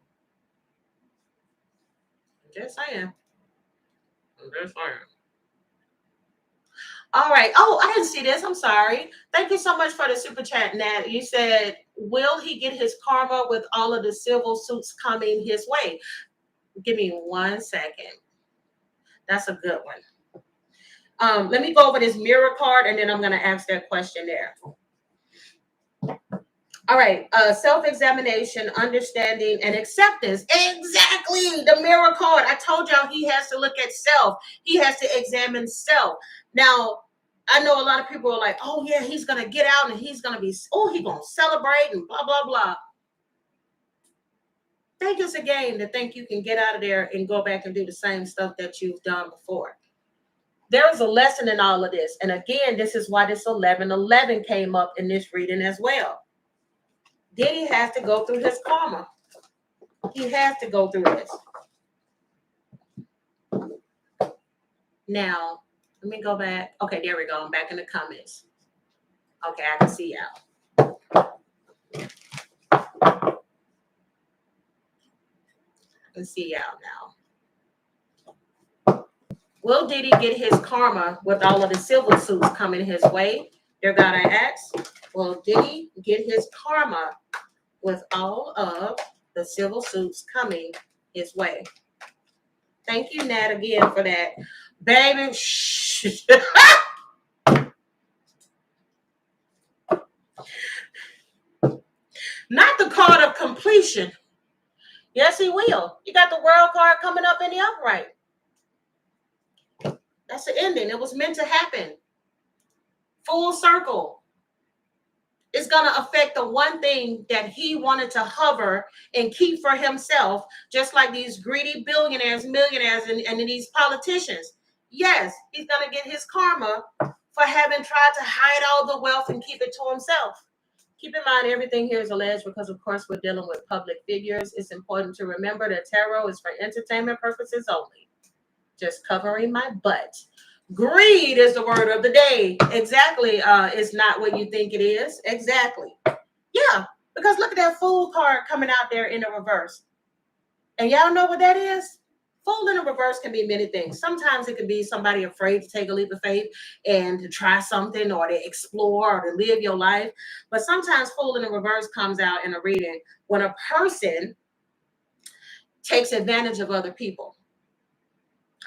just saying. Just saying. All right. Oh, I didn't see this. I'm sorry. Thank you so much for the super chat, Nat. You said, will he get his karma with all of the civil suits coming his way? Give me 1 second. That's a good one. Let me go over this mirror card and then I'm going to ask that question there. All right. Self-examination, understanding, and acceptance. Exactly. The mirror card. I told y'all he has to look at self. He has to examine self. Now, I know a lot of people are like, oh, yeah, he's going to get out and he's going to be, oh, he's going to celebrate and blah, blah, blah. Think it's a game to think you can get out of there and go back and do the same stuff that you've done before. There's a lesson in all of this. And again, this is why this 1111 came up in this reading as well. Diddy has to go through his karma. He has to go through this. Now, let me go back. Okay, there we go. I'm back in the comments. Okay, I can see y'all. I can see y'all now. Will Diddy get his karma with all of the civil suits coming his way? Dear God, I ask, will Diddy get his karma with all of the civil suits coming his way? Thank you, Nat, again for that. Baby, shh. Not the card of completion. Yes, he will. You got the world card coming up in the upright. That's the ending. It was meant to happen. Full circle. It's going to affect the one thing that he wanted to hover and keep for himself, just like these greedy billionaires, millionaires, and these politicians. Yes, he's going to get his karma for having tried to hide all the wealth and keep it to himself. Keep in mind, everything here is alleged because, of course, we're dealing with public figures. It's important to remember that tarot is for entertainment purposes only. Just covering my butt. Greed is the word of the day. Exactly. It's not what you think it is. Exactly. Yeah, because look at that Fool card coming out there in the reverse. And y'all know what that is? Fool in the reverse can be many things. Sometimes it can be somebody afraid to take a leap of faith and to try something or to explore or to live your life. But sometimes Fool in the reverse comes out in a reading when a person takes advantage of other people.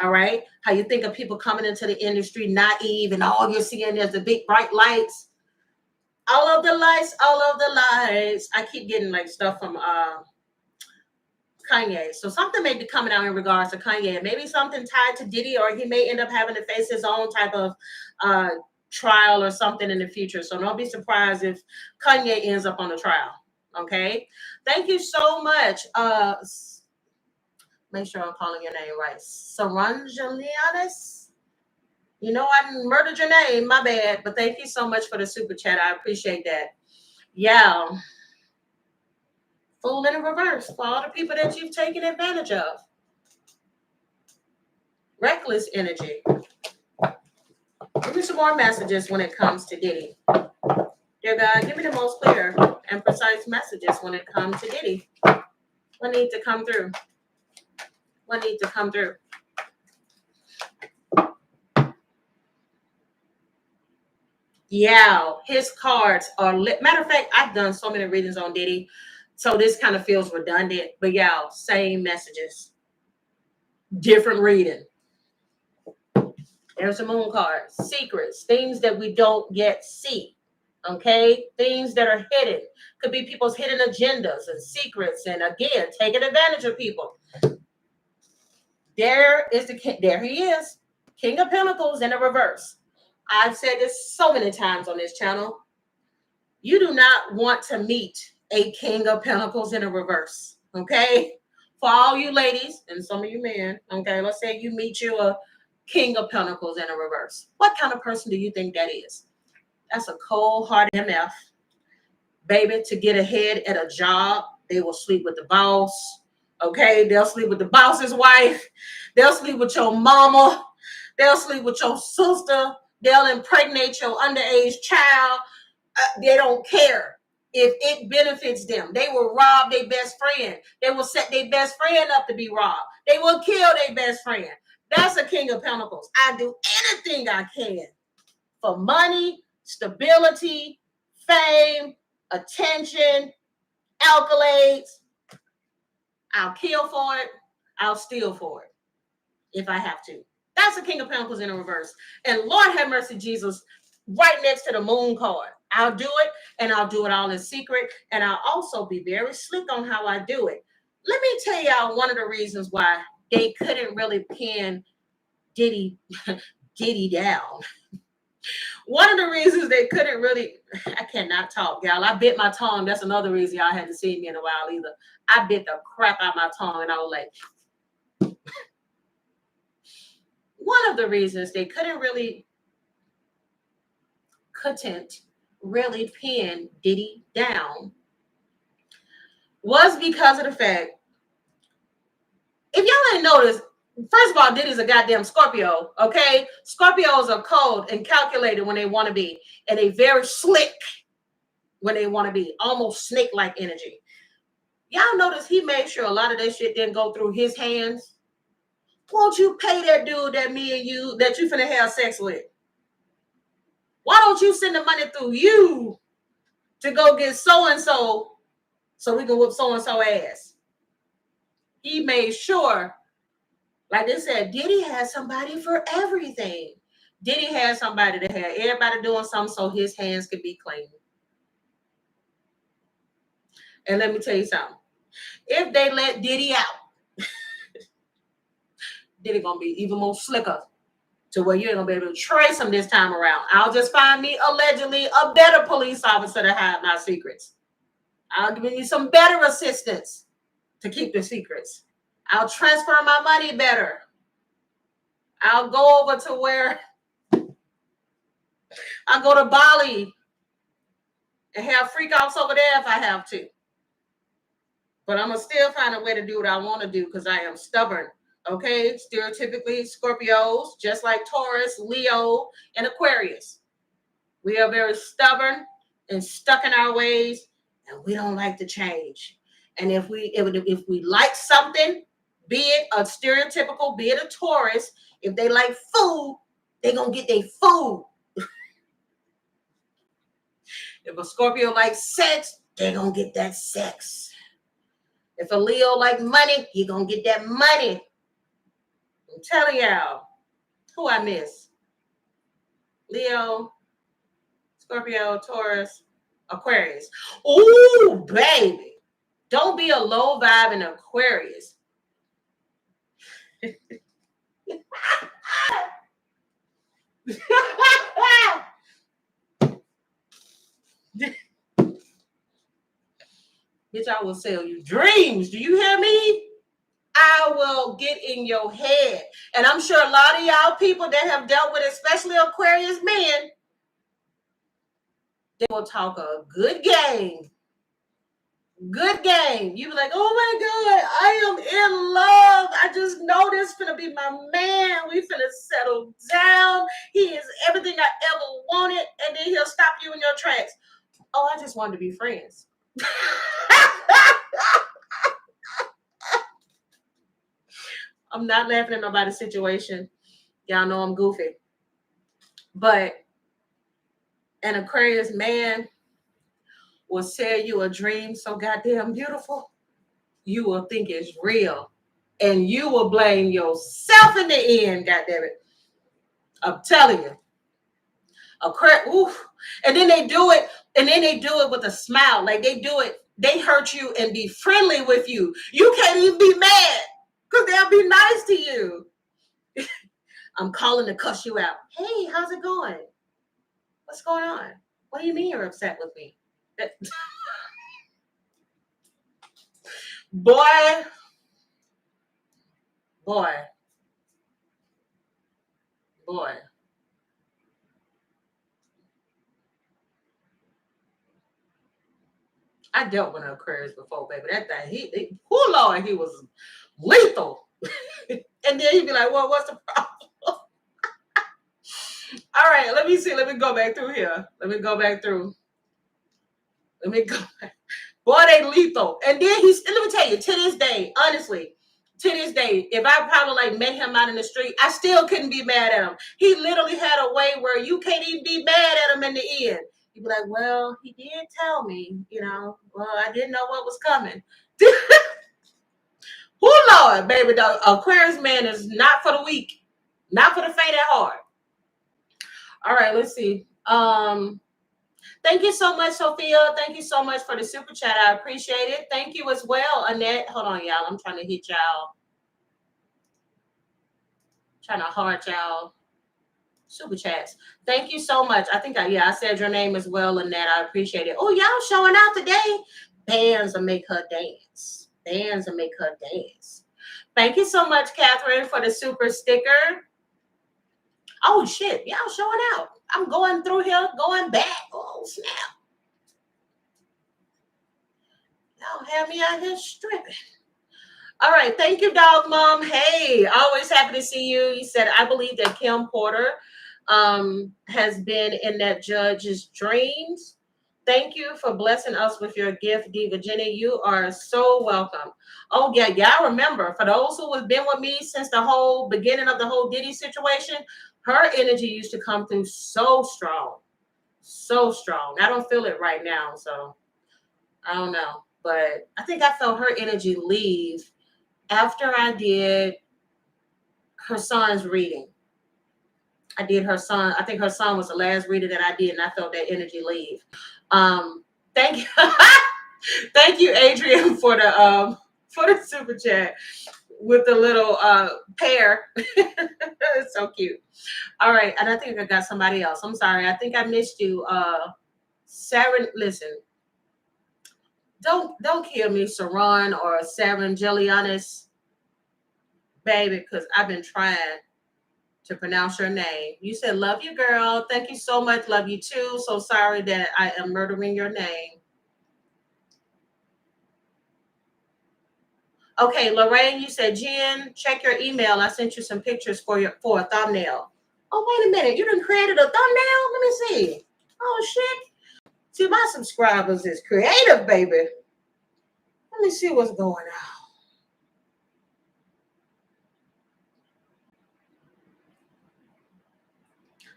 All right. How you think of people coming into the industry naive and all you're seeing is the big bright lights. All of the lights, all of the lights. I keep getting like stuff from Kanye. So something may be coming out in regards to Kanye. Maybe something tied to Diddy, or he may end up having to face his own type of trial or something in the future. So don't be surprised if Kanye ends up on the trial. Okay. Thank you so much. Make sure I'm calling your name right. Saranjalianis. You know I murdered your name. My bad. But thank you so much for the super chat. I appreciate that. Yeah. Fool in reverse for all the people that you've taken advantage of. Reckless energy. Give me some more messages when it comes to Diddy. Dear God, give me the most clear and precise messages when it comes to Diddy. What needs to come through? What needs to come through? Yeah, his cards are lit. Matter of fact, I've done so many readings on Diddy, so this kind of feels redundant. But yeah, same messages, different reading. There's a moon card. Secrets, things that we don't yet see. Okay, things that are hidden. Could be people's hidden agendas and secrets, and again, taking advantage of people. There is the king. There he is, King of Pentacles in the reverse. I've said this so many times on this channel. You do not want to meet a King of Pentacles in a reverse, okay? For all you ladies and some of you men, okay, let's say you meet you a King of Pentacles in a reverse. What kind of person do you think that is? That's a cold-hearted MF. Baby, to get ahead at a job, they will sleep with the boss. Okay, they'll sleep with the boss's wife. They'll sleep with your mama. They'll sleep with your sister. They'll impregnate your underage child. They don't care if it benefits them. They will rob their best friend. They will set their best friend up to be robbed. They will kill their best friend. That's a king of pentacles. I do anything I can for money, stability, fame, attention, accolades. I'll kill for it. I'll steal for it if I have to. That's a king of pentacles in a reverse. And Lord have mercy, Jesus, right next to the moon card. I'll do it, and I'll do it all in secret. And I'll also be very slick on how I do it. Let me tell y'all one of the reasons why they couldn't really pin Diddy down. One of the reasons they couldn't really, I cannot talk, y'all. I bit my tongue. That's another reason y'all hadn't seen me in a while either. I bit the crap out my tongue, and I was like, one of the reasons they couldn't really pin Diddy down was because of the fact, if y'all ain't noticed, first of all, Diddy's a goddamn Scorpio, okay? Scorpios are cold and calculated when they want to be, and they very slick when they want to be, almost snake-like energy. Y'all notice he made sure a lot of that shit didn't go through his hands. Won't you pay that dude that you finna have sex with? Why don't you send the money through you to go get so-and-so so we can whoop so-and-so ass? He made sure, like they said, Diddy has somebody for everything. Diddy has somebody that had everybody doing something so his hands could be clean. And let me tell you something. If they let Diddy out, Diddy gonna be even more slicker to where you ain't gonna be able to trace him this time around. I'll just find me allegedly a better police officer to hide my secrets. I'll give you some better assistance to keep the secrets. I'll transfer my money better. I'll go over to where I go to Bali and have freak offs over there if I have to. But I'm going to still find a way to do what I want to do because I am stubborn. Okay? Stereotypically, Scorpios, just like Taurus, Leo, and Aquarius. We are very stubborn and stuck in our ways, and we don't like to change. And if we like something, be it a stereotypical, be it a Taurus, if they like food, they're going to get their food. If a Scorpio likes sex, they're going to get that sex. If a Leo like money, you're going to get that money. I'm telling y'all. Who I miss? Leo, Scorpio, Taurus, Aquarius. Ooh, baby. Don't be a low vibe in Aquarius. Bitch, I will sell you dreams. Do you hear me? I will get in your head. And I'm sure a lot of y'all people that have dealt with, especially Aquarius men, they will talk a good game. Good game. You be like, oh my God, I am in love. I just know this finna be my man. We finna settle down. He is everything I ever wanted. And then he'll stop you in your tracks. Oh, I just wanted to be friends. I'm not laughing at nobody's situation. Y'all know I'm goofy. But an Aquarius man will sell you a dream so goddamn beautiful, you will think it's real. And you will blame yourself in the end, goddammit. I'm telling you. Oof. And then they do it, with a smile. Like they do it, they hurt you and be friendly with you. You can't even be mad because they'll be nice to you. I'm calling to cuss you out. Hey, how's it going? What's going on? What do you mean you're upset with me? Boy. I dealt with an Aquarius before, baby. That thing, oh Lord, he was lethal. And then he'd be like, well, what's the problem? All right, let me see. Let me go back through here. Let me go back through. Let me go back. Boy, they lethal. And then let me tell you, to this day, honestly, to this day, if I probably like met him out in the street, I still couldn't be mad at him. He literally had a way where you can't even be mad at him in the end. You'd be like, well, he did tell me, well, I didn't know what was coming. Oh, Lord, baby, the Aquarius man is not for the weak, not for the faint at heart. All right, let's see. Thank you so much, Sophia. Thank you so much for the super chat. I appreciate it. Thank you as well, Annette. Hold on, y'all. I'm trying to hit y'all. Trying to heart y'all super chats. Thank you so much. I think I said your name as well, Annette. I appreciate it. Oh, y'all showing out today. Bands will make her dance. Bands will make her dance. Thank you so much, Catherine, for the super sticker. Oh, shit. Y'all showing out. I'm going through here, going back. Oh, snap. Y'all have me out here stripping. All right. Thank you, Dog Mom. Hey, always happy to see you. You said, I believe that Kim Porter has been in that judge's dreams. Thank you for blessing us with your gift, Diva Jenny. You are so welcome. Oh, yeah. Y'all remember, for those who have been with me since the whole beginning of the whole Diddy situation, her energy used to come through so strong. So strong. I don't feel it right now, so I don't know. But I think I felt her energy leave after I did her son's reading. I did her son. I think her son was the last reading that I did, and I felt that energy leave. Thank you. Thank you, Adrian, for the super chat with the little pear. It's so cute. All right, and I think I got somebody else. I'm sorry. I think I missed you. Sarah, listen. Don't kill me, Saran or Saran Gillianis, baby, because I've been trying to pronounce your name. You said, love you, girl. Thank you so much. Love you too. So sorry that I am murdering your name. Okay, Lorraine, you said, Jen, check your email. I sent you some pictures for a thumbnail. Oh, wait a minute. You done created a thumbnail? Let me see. Oh, shit. See, my subscribers is creative, baby. Let me see what's going on.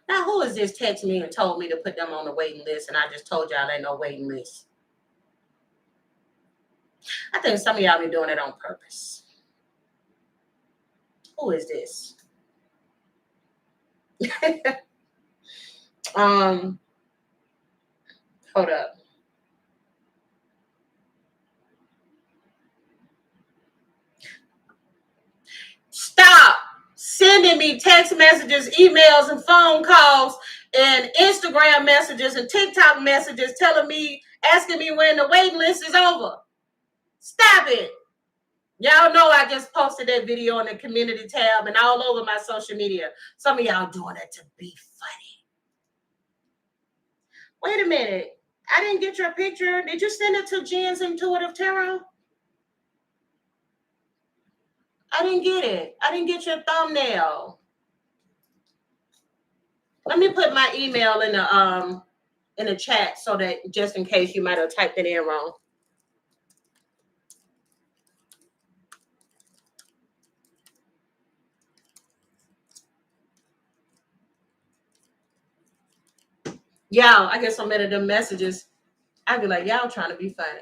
Now, who is this text me and told me to put them on the waiting list, and I just told y'all ain't no waiting list? I think some of y'all be doing it on purpose. Who is this? Hold up. Stop sending me text messages, emails, and phone calls, and Instagram messages and TikTok messages asking me when the waiting list is over. Stop it. Y'all know I just posted that video on the community tab and all over my social media. Some of y'all doing it to be funny. Wait a minute. I didn't get your picture. Did you send it to Jen's Intuitive Tarot? I didn't get it. I didn't get your thumbnail. Let me put my email in the chat so that just in case you might have typed it in wrong. Y'all, I get so many of them messages. I'd be like, y'all trying to be funny.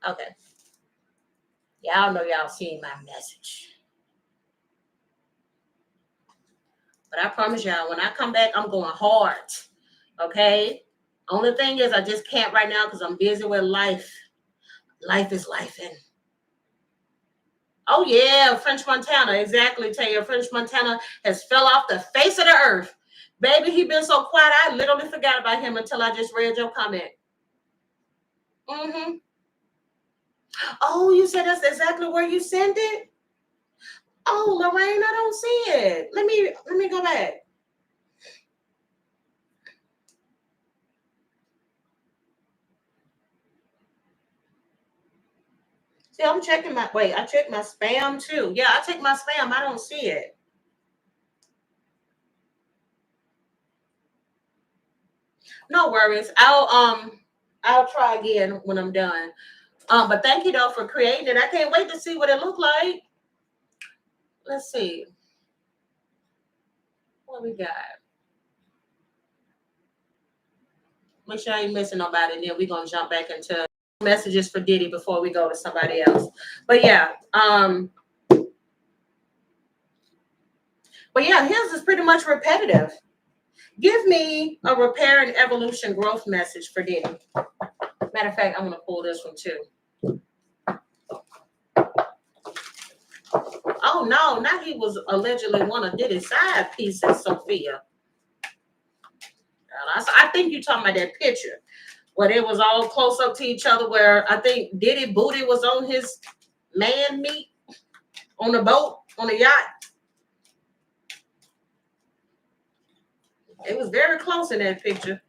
Okay. Y'all know y'all seen my message. But I promise y'all, when I come back, I'm going hard. Okay? Only thing is I just can't right now because I'm busy with life. Life is life-ing. Oh, yeah, French Montana. Exactly, Taya. French Montana has fell off the face of the earth. Baby, he been so quiet, I literally forgot about him until I just read your comment. Mm-hmm. Oh, you said that's exactly where you sent it? Oh, Lorraine, I don't see it. Let me go back. See, I'm checking my, wait, I check my spam too. Yeah, I check my spam. I don't see it. No worries. I'll try again when I'm done. But thank you though for creating it. I can't wait to see what it look like. Let's see what we got. Make sure I ain't missing nobody. And then we're gonna jump back into messages for Diddy before we go to somebody else. But yeah, his is pretty much repetitive. Give me a repair and evolution growth message for Diddy. Matter of fact, I'm gonna pull this one too. Oh no, now he was allegedly one of Diddy's side pieces, Sophia. I think you're talking about that picture where they was all close up to each other, where I think Diddy booty was on his man meat on the boat, on the yacht. It was very close in that picture.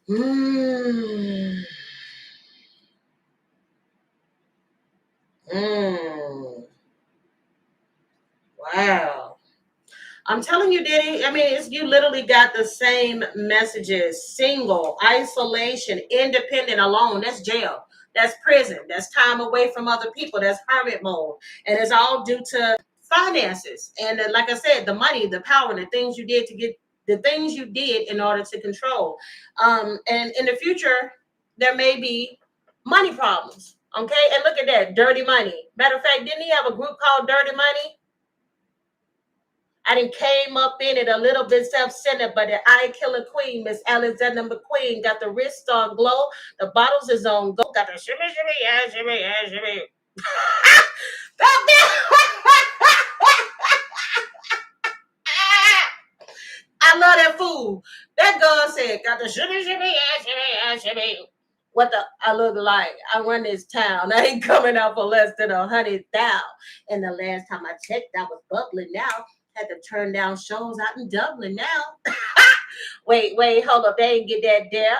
Mmm. Mmm. Wow. I'm telling you, Diddy, I mean, you literally got the same messages: single, isolation, independent, alone. That's jail. That's prison. That's time away from other people. That's hermit mode. And it's all due to finances. And like I said, the money, the power, the things you did to get, the things you did in order to control. And in the future, there may be money problems. Okay. And look at that, dirty money. Matter of fact, didn't he have a group called Dirty Money? I done came up in it a little bit self-centered, but the eye killer queen, Miss Alexander McQueen, got the wrist on glow. The bottles is on go. Got the shimmy, shimmy, yeah, shimmy, yeah, shimmy. I love that fool. That girl said, got the shimmy, shimmy, yeah, shimmy, yeah, shimmy. What the I look like? I run this town. I ain't coming out for less than 100,000. And the last time I checked, I was bubbling now. Had to turn down shows out in Dublin now. wait, hold up. They ain't get that there.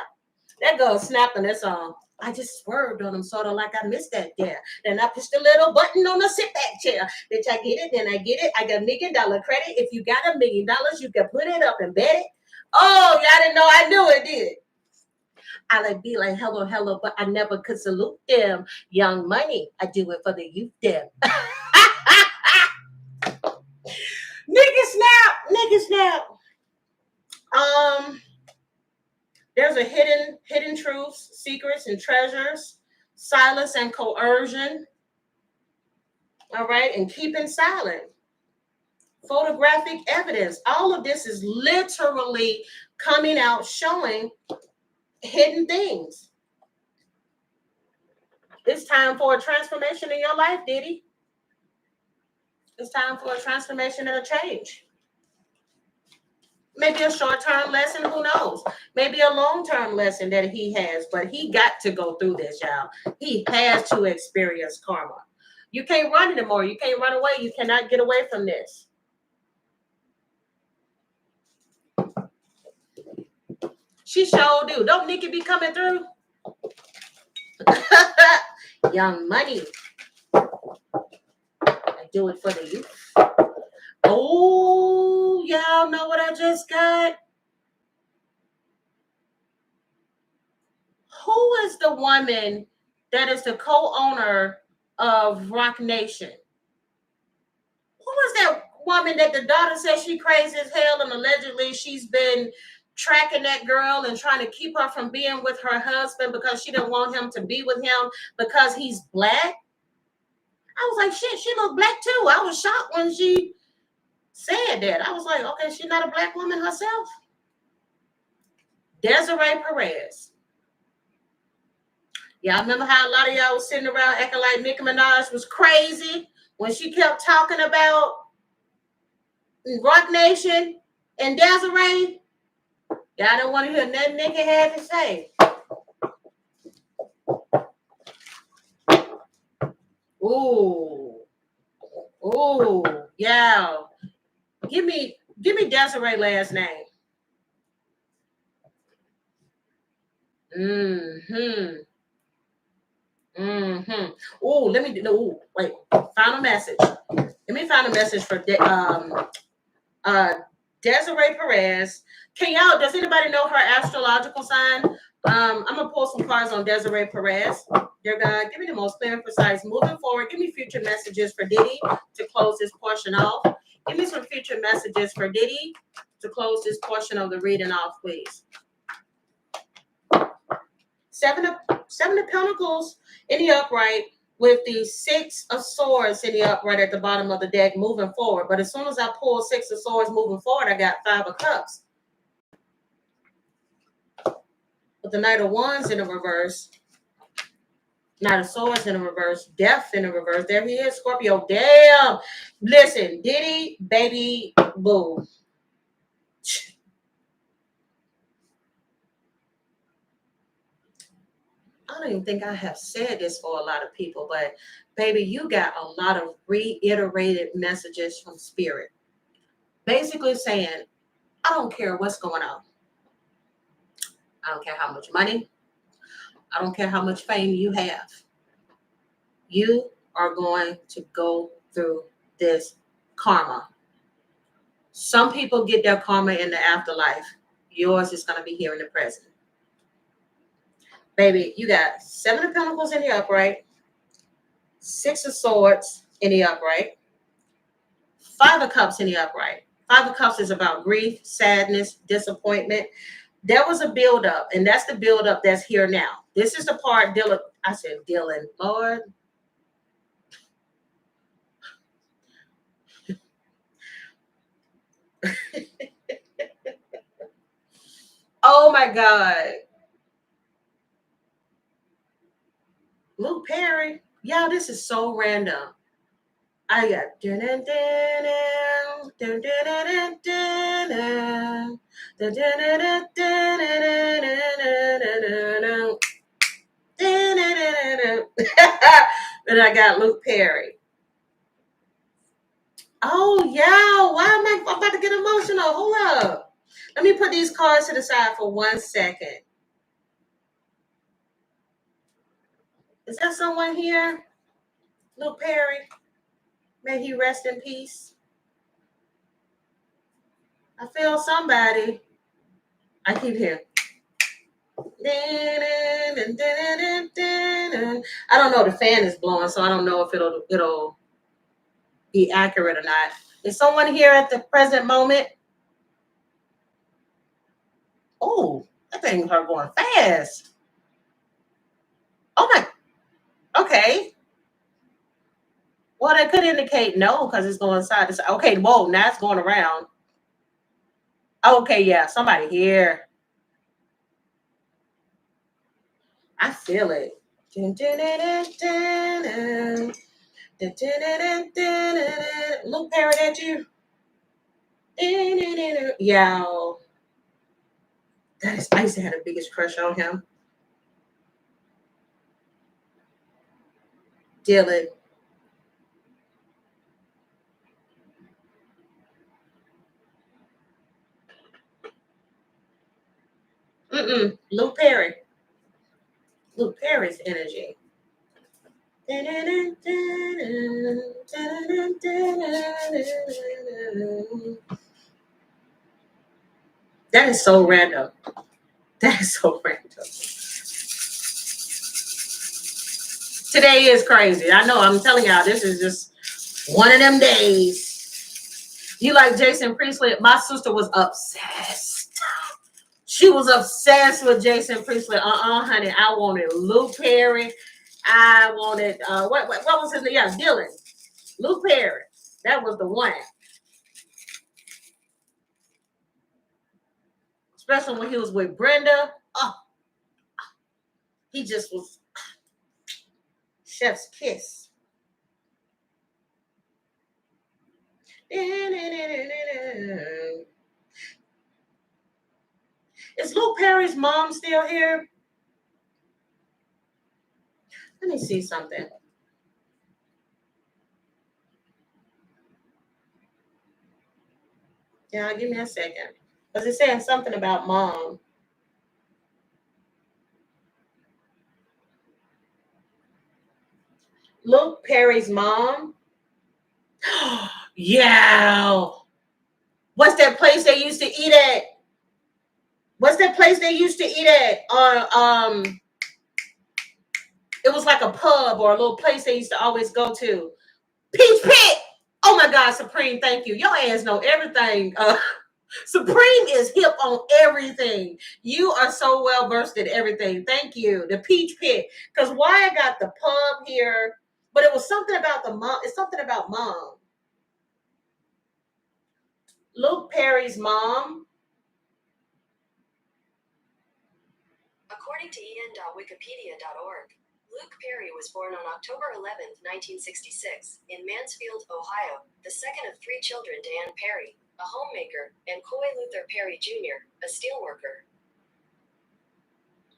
That girl snapping that song. I just swerved on him, sort of like I missed that there. Then I pushed a little button on the sit back chair. Bitch, I get it, then I get it. I got $1 million credit. If you got $1 million, you can put it up and bet it. Oh, y'all didn't know I knew it, did it? I like be like, hello, but I never could salute them. Young money, I do it for the youth them. Nigga snap. There's a hidden truths, secrets, and treasures, silence and coercion. All right, and keeping silent. Photographic evidence. All of this is literally coming out, showing hidden things. It's time for a transformation in your life, Diddy. It's time for a transformation and a change. Maybe a short-term lesson, who knows? Maybe a long-term lesson that he has, but he got to go through this, y'all. He has to experience karma. You can't run anymore. You can't run away. You cannot get away from this. She sure do. Don't Nikki be coming through? Young money. I do it for the youth. Oh, y'all know what I just got? Who is the woman that is the co-owner of Rock Nation? Who was that woman that the daughter says she crazy as hell, and allegedly she's been tracking that girl and trying to keep her from being with her husband because she didn't want him to be with him because he's black? I was like, shit, she looked black too. I was shocked when she said that. I was like, okay, she's not a black woman herself. Desiree Perez. Y'all remember how a lot of y'all was sitting around acting like Nicki Minaj was crazy when she kept talking about Rock Nation and Desiree? Y'all don't want to hear nothing Nicki had to say. Ooh, yeah. Give me Desiree last name. Mm-hmm. Mm-hmm. Oh, let me do. No, wait. Final message. Let me find a message for uh Desiree Perez. Can y'all? Does anybody know her astrological sign? I'm gonna pull some cards on Desiree Perez. Dear God, give me the most clear and precise moving forward. Give me future messages for Diddy to close this portion off. Give me some future messages for Diddy to close this portion of the reading off, please. Seven of Pentacles in the upright with the Six of Swords in the upright at the bottom of the deck moving forward. But as soon as I pull Six of Swords moving forward, I got Five of Cups. With the Knight of Wands in the reverse, Knight of Swords in the reverse, Death in the reverse. There he is, Scorpio. Damn. Listen, Diddy, baby, boo. I don't even think I have said this for a lot of people, but baby, you got a lot of reiterated messages from Spirit. Basically saying, I don't care what's going on. I don't care how much money. I don't care how much fame you have. You are going to go through this karma. Some people get their karma in the afterlife. Yours is going to be here in the present. Baby, you got Seven of Pentacles in the upright, Six of Swords in the upright, Five of Cups in the upright. Five of Cups is about grief, sadness, disappointment. There was a buildup, and that's the buildup that's here now. This is the part Dylan. I said Dylan, Lord. Oh my God. Luke Perry. Y'all, this is so random. I got and I got Luke Perry. Oh yeah, why am I I'm about to get emotional? Hold up. Let me put these cards to the side for 1 second. Is there someone here? Luke Perry. May he rest in peace. I feel somebody. I keep hearing. I don't know. The fan is blowing, so I don't know if it'll be accurate or not. Is someone here at the present moment? Oh, that thing are going fast. Oh my. Okay. Well, that could indicate no because it's going side to side. Okay. Whoa. Now it's going around. Okay. Yeah. Somebody here. I feel it. Look, parrot at you. Yeah. That is, I used to have the biggest crush on him. Dylan. Luke Perry. Luke Perry's energy. That is so random. That is so random. Today is crazy. I know. I'm telling y'all, this is just one of them days. You like Jason Priestley? My sister was obsessed. She was obsessed with Jason Priestley. Honey. I wanted Luke Perry. I wanted what was his name? Yeah, Dylan. Luke Perry. That was the one. Especially when he was with Brenda. Oh, he just was chef's kiss. Is Luke Perry's mom still here? Let me see something. Yeah, give me a second. Because it's saying something about mom. Luke Perry's mom. Yeah. What's that place they used to eat at? What's that place they used to eat at? It was like a pub or a little place they used to always go to. Peach Pit. Oh my God, Supreme, thank you. Your ass know everything. Supreme is hip on everything. You are so well versed in everything. Thank you. The Peach Pit. Because why I got the pub here, but it was something about the mom. It's something about mom. Luke Perry's mom. According to en.wikipedia.org, Luke Perry was born on October 11, 1966, in Mansfield, Ohio, the second of three children to Ann Perry, a homemaker, and Coy Luther Perry Jr., a steelworker.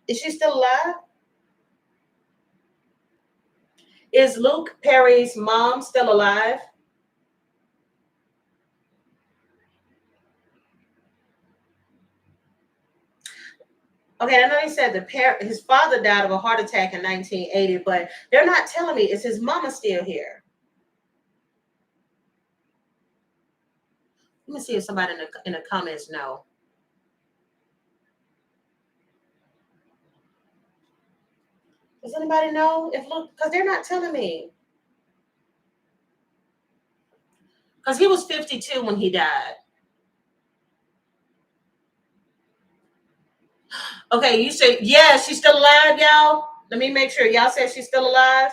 Is she still alive? Is Luke Perry's mom still alive? Okay, I know he said his father died of a heart attack in 1980, but they're not telling me, is his mama still here? Let me see if somebody in the comments know. Does anybody know if Luke? Because they're not telling me. Because he was 52 when he died. Okay, you say, yeah, she's still alive, y'all? Let me make sure. Y'all said she's still alive?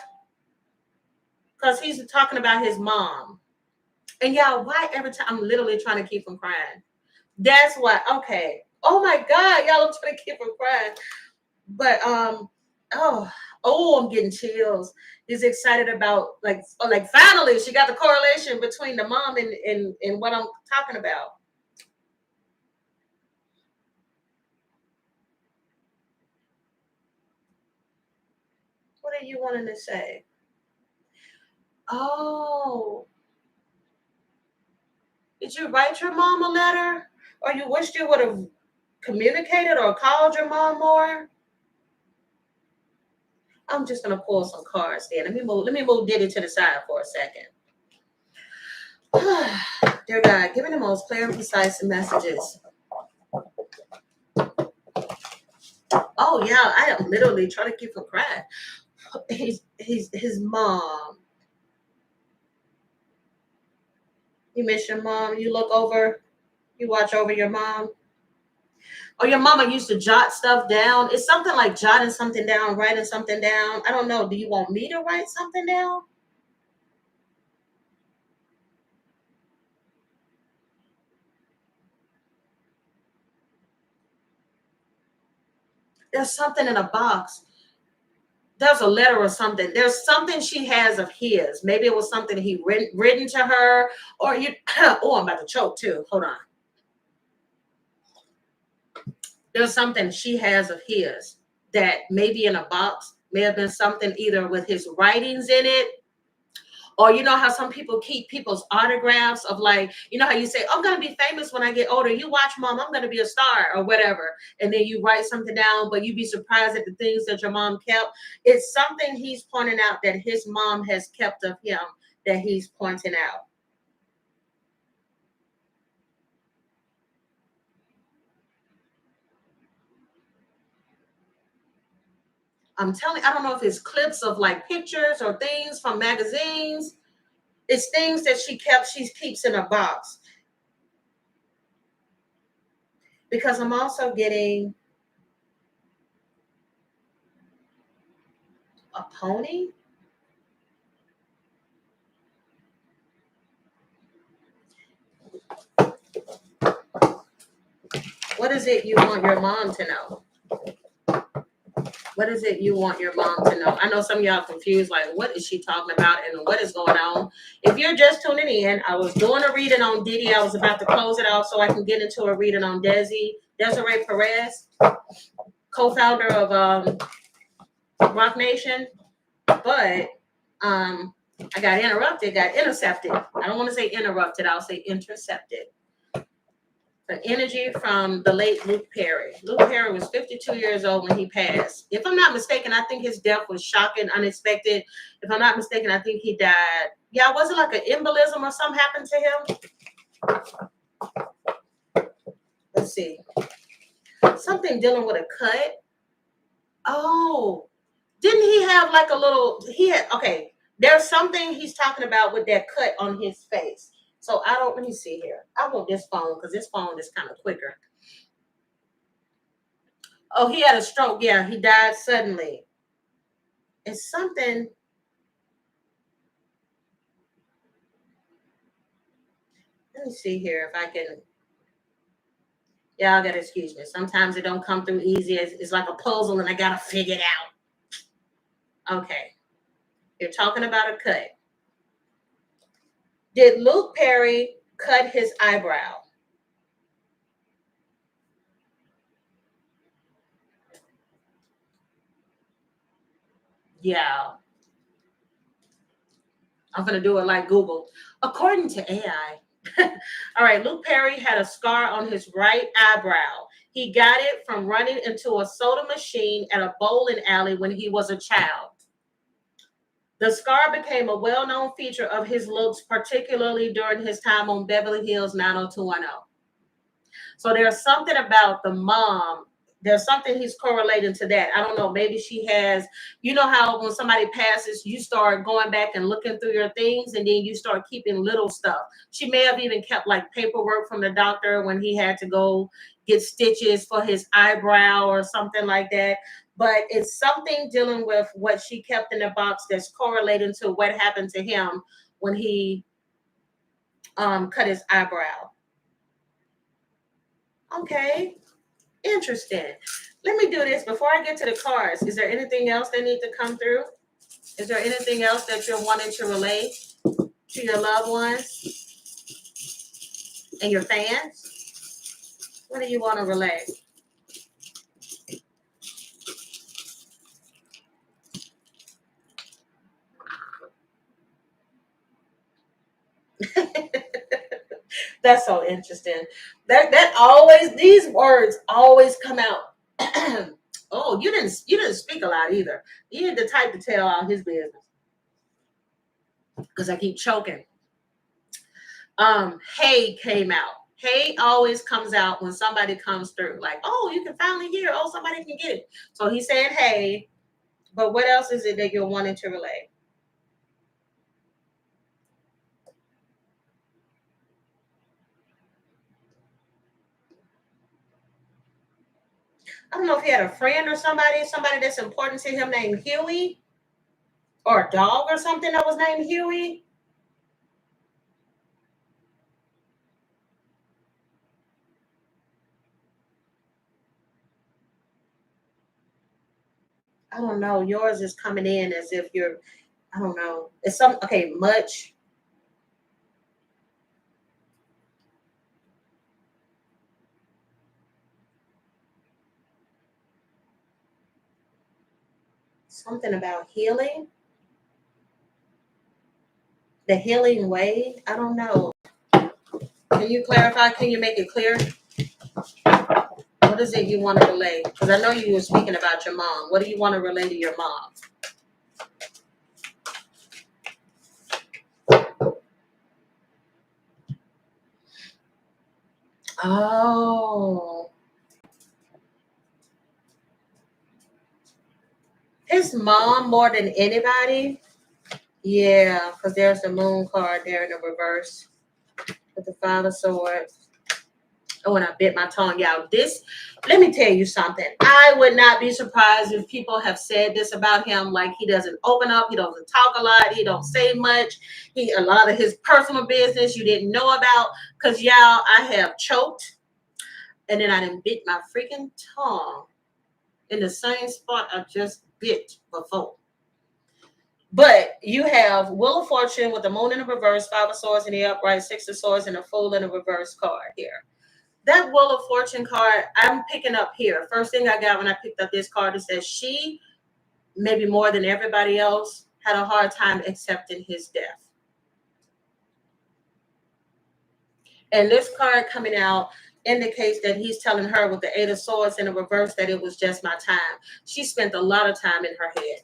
Because he's talking about his mom. And y'all, why every time I'm literally trying to keep from crying? That's why. Okay. Oh my God, y'all, I'm trying to keep from crying. But I'm getting chills. He's excited about like finally she got the correlation between the mom and what I'm talking about. What are you wanting to say? Oh, did you write your mom a letter? Or you wished you would have communicated or called your mom more? I'm just gonna pull some cards there. Let me move Diddy to the side for a second. Dear God, give me the most clear and precise messages. Oh yeah, I am literally trying to keep from crying. He's his mom. You miss your mom. You look over. You watch over your mom. Or your mama used to jot stuff down. It's something like jotting something down, writing something down. I don't know. Do you want me to write something down? There's something in a box. There's a letter or something. There's something she has of his. Maybe it was something he written to her, or you. Oh, I'm about to choke too. Hold on. There's something she has of his that maybe in a box may have been something either with his writings in it, or you know how some people keep people's autographs of like, you know how you say, I'm going to be famous when I get older. You watch, mom, I'm going to be a star or whatever. And then you write something down, but you'd be surprised at the things that your mom kept. It's something he's pointing out that his mom has kept of him that he's pointing out. I'm telling, I don't know if it's clips of like pictures or things from magazines. It's things that she keeps in a box. Because I'm also getting a pony. What is it you want your mom to know? What is it you want your mom to know? I know some of y'all confused, like, what is she talking about and what is going on? If you're just tuning in, I was doing a reading on Diddy. I was about to close it off so I can get into a reading on Desiree Perez, co-founder of Rock Nation. But I got intercepted. I don't want to say interrupted. I'll say intercepted. The energy from the late Luke Perry. Luke Perry was 52 years old when he passed. If I'm not mistaken, I think his death was shocking, unexpected. If I'm not mistaken, I think he died. Yeah, was it like an embolism or something happened to him? Let's see. Something dealing with a cut. Oh, didn't he have like a little, okay, there's something he's talking about with that cut on his face. So let me see here. I want this phone because this phone is kind of quicker. Oh, he had a stroke. Yeah, he died suddenly. It's something. Let me see here if I can. Y'all gotta excuse me. Sometimes it don't come through easy. It's like a puzzle and I gotta figure it out. Okay. You're talking about a cut. Did Luke Perry cut his eyebrow? Yeah. I'm going to do it like Google. According to AI. All right. Luke Perry had a scar on his right eyebrow. He got it from running into a soda machine at a bowling alley when he was a child. The scar became a well-known feature of his looks, particularly during his time on Beverly Hills 90210. So there's something about the mom. There's something he's correlating to that. I don't know. Maybe she has, you know how when somebody passes, you start going back and looking through your things and then you start keeping little stuff. She may have even kept like paperwork from the doctor when he had to go get stitches for his eyebrow or something like that. But it's something dealing with what she kept in the box that's correlating to what happened to him when he cut his eyebrow. Okay. Interesting. Let me do this before I get to the cards. Is there anything else that need to come through? Is there anything else that you're wanting to relay to your loved ones and your fans? What do you want to relay? That's so interesting. That always, these words always come out. Oh, you didn't speak a lot either. You need to type to tell all his business because I keep choking. Hey came out. Hey always comes out when somebody comes through. Like, oh, you can finally hear. Oh, somebody can get it. So he's saying hey, but what else is it that you're wanting to relay? I don't know if he had a friend or somebody that's important to him named Huey, or a dog or something that was named Huey. I don't know. Yours is coming in as if you're, I don't know. It's okay, much. Something about healing. The healing way. I don't know. Can you clarify? Can you make it clear? What is it you want to relay? Because I know you were speaking about your mom. What do you want to relay to your mom? Oh, his mom more than anybody. Yeah, because there's the moon card there in the reverse with the father sword. Oh, and I bit my tongue out. Let me tell you something. I would not be surprised if people have said this about him. Like, he doesn't open up, he doesn't talk a lot, he don't say much. A lot of his personal business you didn't know about. Because y'all, I have choked and then I done bit my freaking tongue in the same spot I just bit before. But you have Wheel of Fortune with the moon in the reverse, Five of Swords in the upright, Six of Swords, and a Fool in the reverse card here. That Wheel of Fortune card, I'm picking up here. First thing I got when I picked up this card is that she, maybe more than everybody else, had a hard time accepting his death. And this card coming out, indicates that he's telling her with the Eight of Swords in the reverse that it was just my time. She spent a lot of time in her head.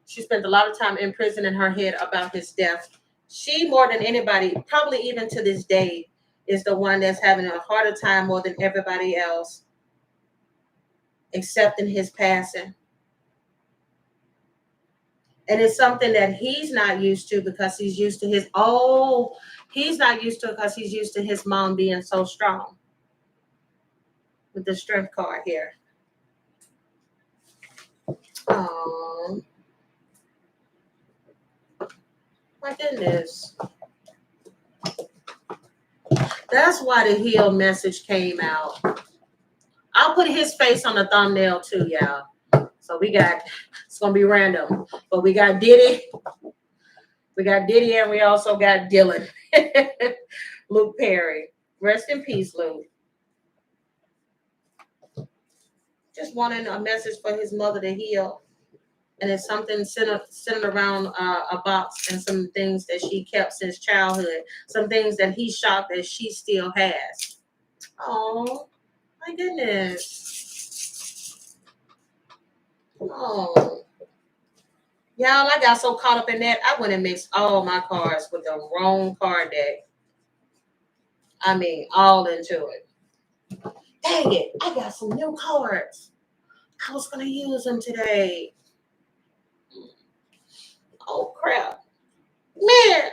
She spent a lot of time in prison in her head about his death. She, more than anybody, probably even to this day, is the one that's having a harder time more than everybody else accepting his passing. And it's something that he's not used to because he's used to he's not used to it because he's used to his mom being so strong. With the strength card here. Oh, my goodness. That's why the heal message came out. I'll put his face on the thumbnail too, y'all. So it's going to be random. But we got Diddy. We got Diddy and we also got Dylan. Luke Perry. Rest in peace, Luke. Just wanting a message for his mother to heal. And it's something centered around a box and some things that she kept since childhood. Some things that he's shocked that she still has. Oh, my goodness. Oh. Y'all, I got so caught up in that, I went and mixed all my cards with the wrong card deck. I mean, all into it. Dang it, I got some new cards. I was going to use them today. Oh, crap. Man.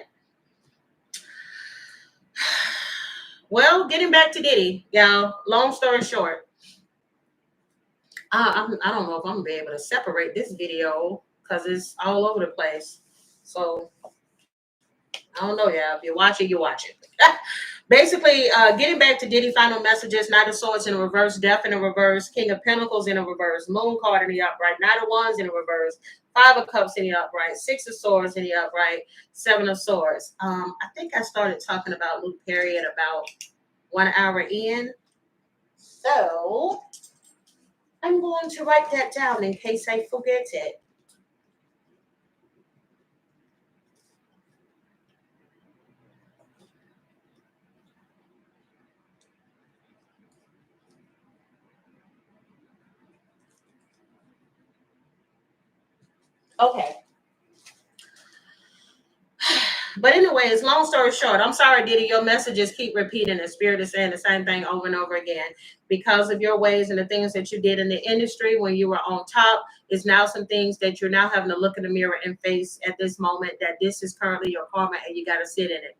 Well, getting back to Diddy, y'all, long story short, I don't know if I'm going to be able to separate this video because it's all over the place. So, I don't know, y'all. If you watch it, you watch it. Basically, getting back to Diddy, final messages, Knight of Swords in the reverse, Death in the reverse, King of Pentacles in the reverse, Moon card in the upright, Knight of Wands in the reverse, Five of Cups in the upright, Six of Swords in the upright, Seven of Swords. I think I started talking about Luke Perry at about 1 hour in. So, I'm going to write that down in case I forget it. Okay. But anyways, long story short, I'm sorry, Diddy, your messages keep repeating. The spirit is saying the same thing over and over again because of your ways and the things that you did in the industry when you were on top. Is now some things that you're now having to look in the mirror and face at this moment that this is currently your karma and you got to sit in it.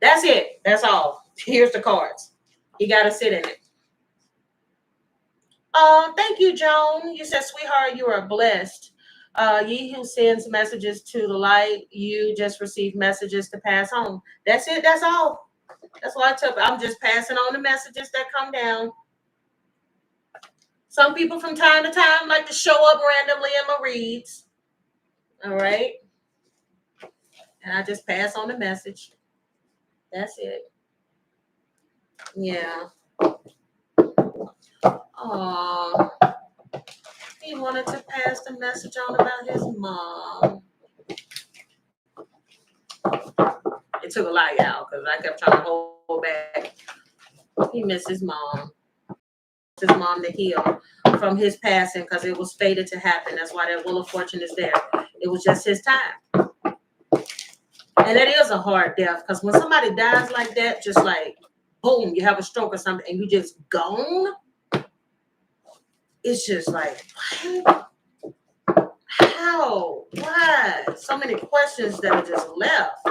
That's it. That's all. Here's the cards. You got to sit in it. Thank you, Joan. You said, sweetheart, you are blessed. Ye who sends messages to the light, you just receive messages to pass on. That's it. That's all. That's why I'm just passing on the messages that come down. Some people from time to time like to show up randomly in my reads. All right. And I just pass on the message. That's it. Yeah. Oh. He wanted to pass the message on about his mom. It took a lot, y'all, because I kept trying to hold back. He missed his mom. His mom to heal from his passing because it was fated to happen. That's why that Wheel of Fortune is there. It was just his time. And that is a hard death because when somebody dies like that, just like, boom, you have a stroke or something and you just gone, it's just like, what? How? Why? So many questions that are just left.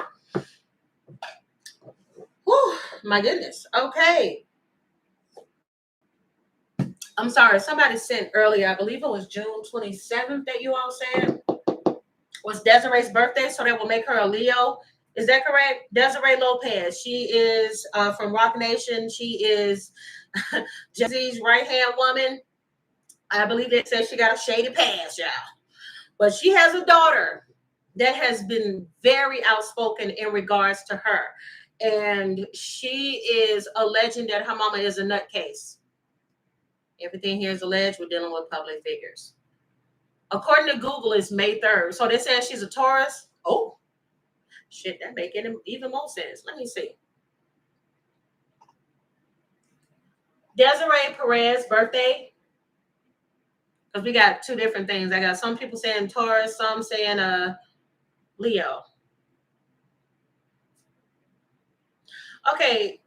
Whew, my goodness. Okay. I'm sorry. Somebody sent earlier, I believe it was June 27th that you all said was Desiree's birthday, so that will make her a Leo. Is that correct? Desiree Lopez. She is from Rock Nation. She is Jay-Z's right-hand woman. I believe it says she got a shady past, y'all. But she has a daughter that has been very outspoken in regards to her. And she is alleging that her mama is a nutcase. Everything here is alleged. We're dealing with public figures. According to Google, it's May 3rd. So they say she's a Taurus. Oh, shit, that make even more sense. Let me see. Desiree Perez birthday. Because we got two different things. I got some people saying Taurus, some saying Leo. Okay.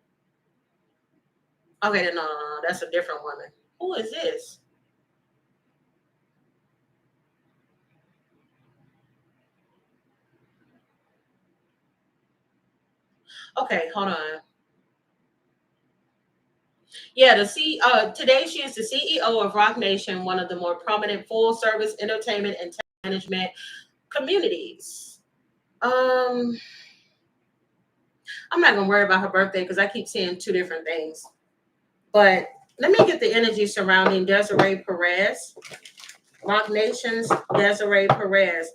Okay, no, that's a different woman. Who is this? Okay, hold on. Yeah, today she is the CEO of Rock Nation, one of the more prominent full-service entertainment and management communities. I'm not gonna worry about her birthday because I keep seeing two different things. But let me get the energy surrounding Desiree Perez. Rock Nation's Desiree Perez.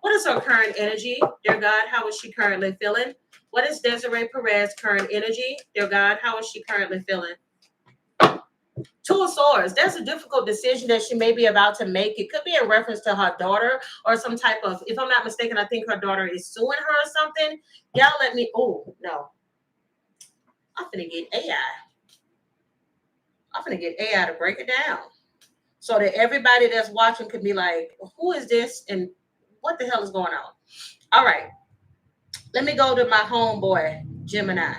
What is her current energy? Dear God, how is she currently feeling? What is Desiree Perez's current energy? Dear God, how is she currently feeling? Two of Swords. There's a difficult decision that she may be about to make. It could be in reference to her daughter or some type of, if I'm not mistaken, I think her daughter is suing her or something. Y'all let me, oh, no. I'm finna get AI. I'm finna get AI to break it down so that everybody that's watching could be like, who is this and what the hell is going on? All right. Let me go to my homeboy, Gemini.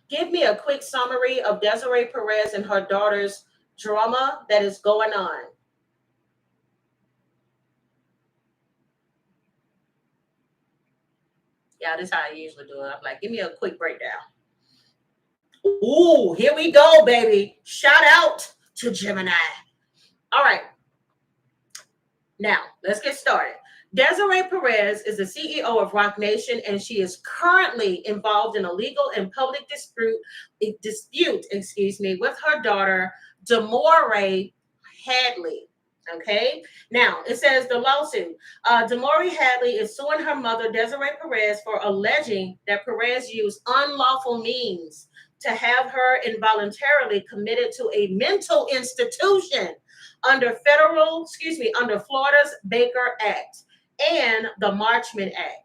Give me a quick summary of Desiree Perez and her daughter's drama that is going on. Yeah, this is how I usually do it. I'm like, give me a quick breakdown. Ooh, here we go, baby. Shout out to Gemini. All right. Now, let's get started. Desiree Perez is the CEO of Rock Nation, and she is currently involved in a legal and public dispute, with her daughter, Demore Hadley. Okay. Now it says the lawsuit. Demore Hadley is suing her mother, Desiree Perez, for alleging that Perez used unlawful means to have her involuntarily committed to a mental institution under under Florida's Baker Act and the Marchman Act.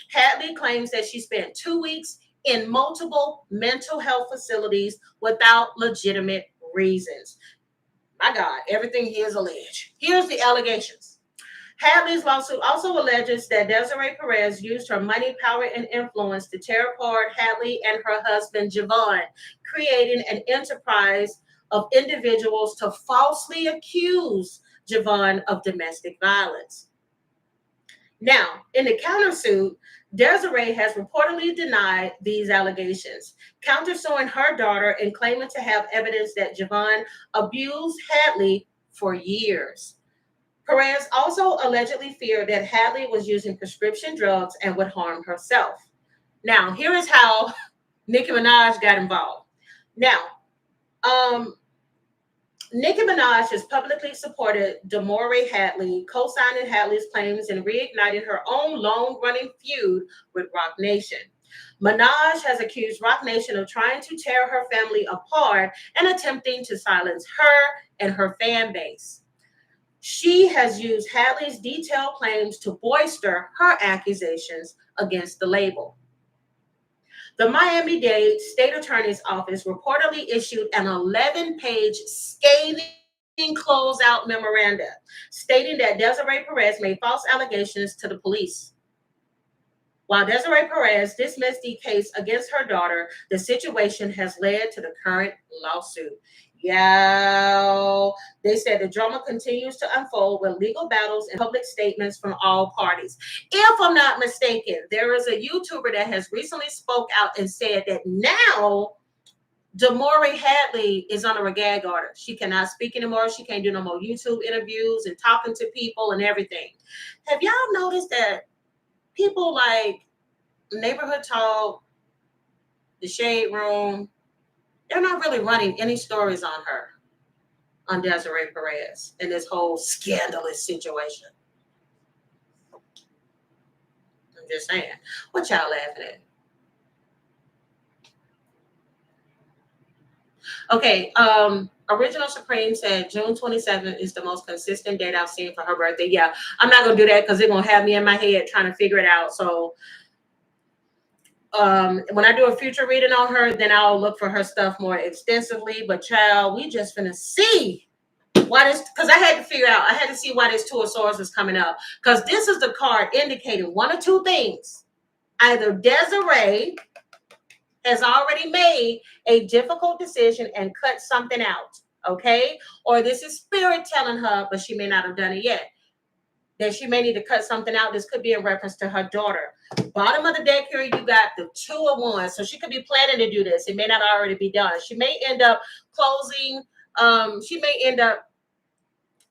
Hadley claims that she spent 2 weeks in multiple mental health facilities without legitimate reasons. My God, everything here is alleged. Here's the allegations. Hadley's lawsuit also alleges that Desiree Perez used her money, power, and influence to tear apart Hadley and her husband, Javon, creating an enterprise of individuals to falsely accuse Javon of domestic violence. Now, in the countersuit, Desiree has reportedly denied these allegations, countersuing her daughter and claiming to have evidence that Javon abused Hadley for years. Perez also allegedly feared that Hadley was using prescription drugs and would harm herself. Now, here is how Nicki Minaj got involved. Now, Nicki Minaj has publicly supported Demore Hadley, co-signing Hadley's claims and reigniting her own long-running feud with Rock Nation. Minaj has accused Rock Nation of trying to tear her family apart and attempting to silence her and her fan base. She has used Hadley's detailed claims to bolster her accusations against the label. The Miami-Dade State Attorney's Office reportedly issued an 11-page scathing closeout memoranda stating that Desiree Perez made false allegations to the police. While Desiree Perez dismissed the case against her daughter, the situation has led to the current lawsuit. Yeah, they said the drama continues to unfold with legal battles and public statements from all parties. If I'm not mistaken, there is a YouTuber that has recently spoke out and said that now Demore Hadley is under a gag order. She cannot speak anymore. She can't do no more YouTube interviews and talking to people and everything. Have y'all noticed that people like Neighborhood Talk, The Shade Room, they're not really running any stories on her, on Desiree Perez, in this whole scandalous situation? I'm just saying. What y'all laughing at? Okay, Original Supreme said June 27th is the most consistent date I've seen for her birthday. Yeah, I'm not going to do that because they're going to have me in my head trying to figure it out. So When I do a future reading on her, then I'll look for her stuff more extensively. But child, we just finna see why this, because I had to see why this Two of Swords is coming up. Because this is the card indicating one or two things. Either Desiree has already made a difficult decision and cut something out, okay? Or this is spirit telling her, but she may not have done it yet, that she may need to cut something out. This could be in reference to her daughter. Bottom of the deck here, you got the Two of Wands. So she could be planning to do this. It may not already be done. She may end up closing. She may end up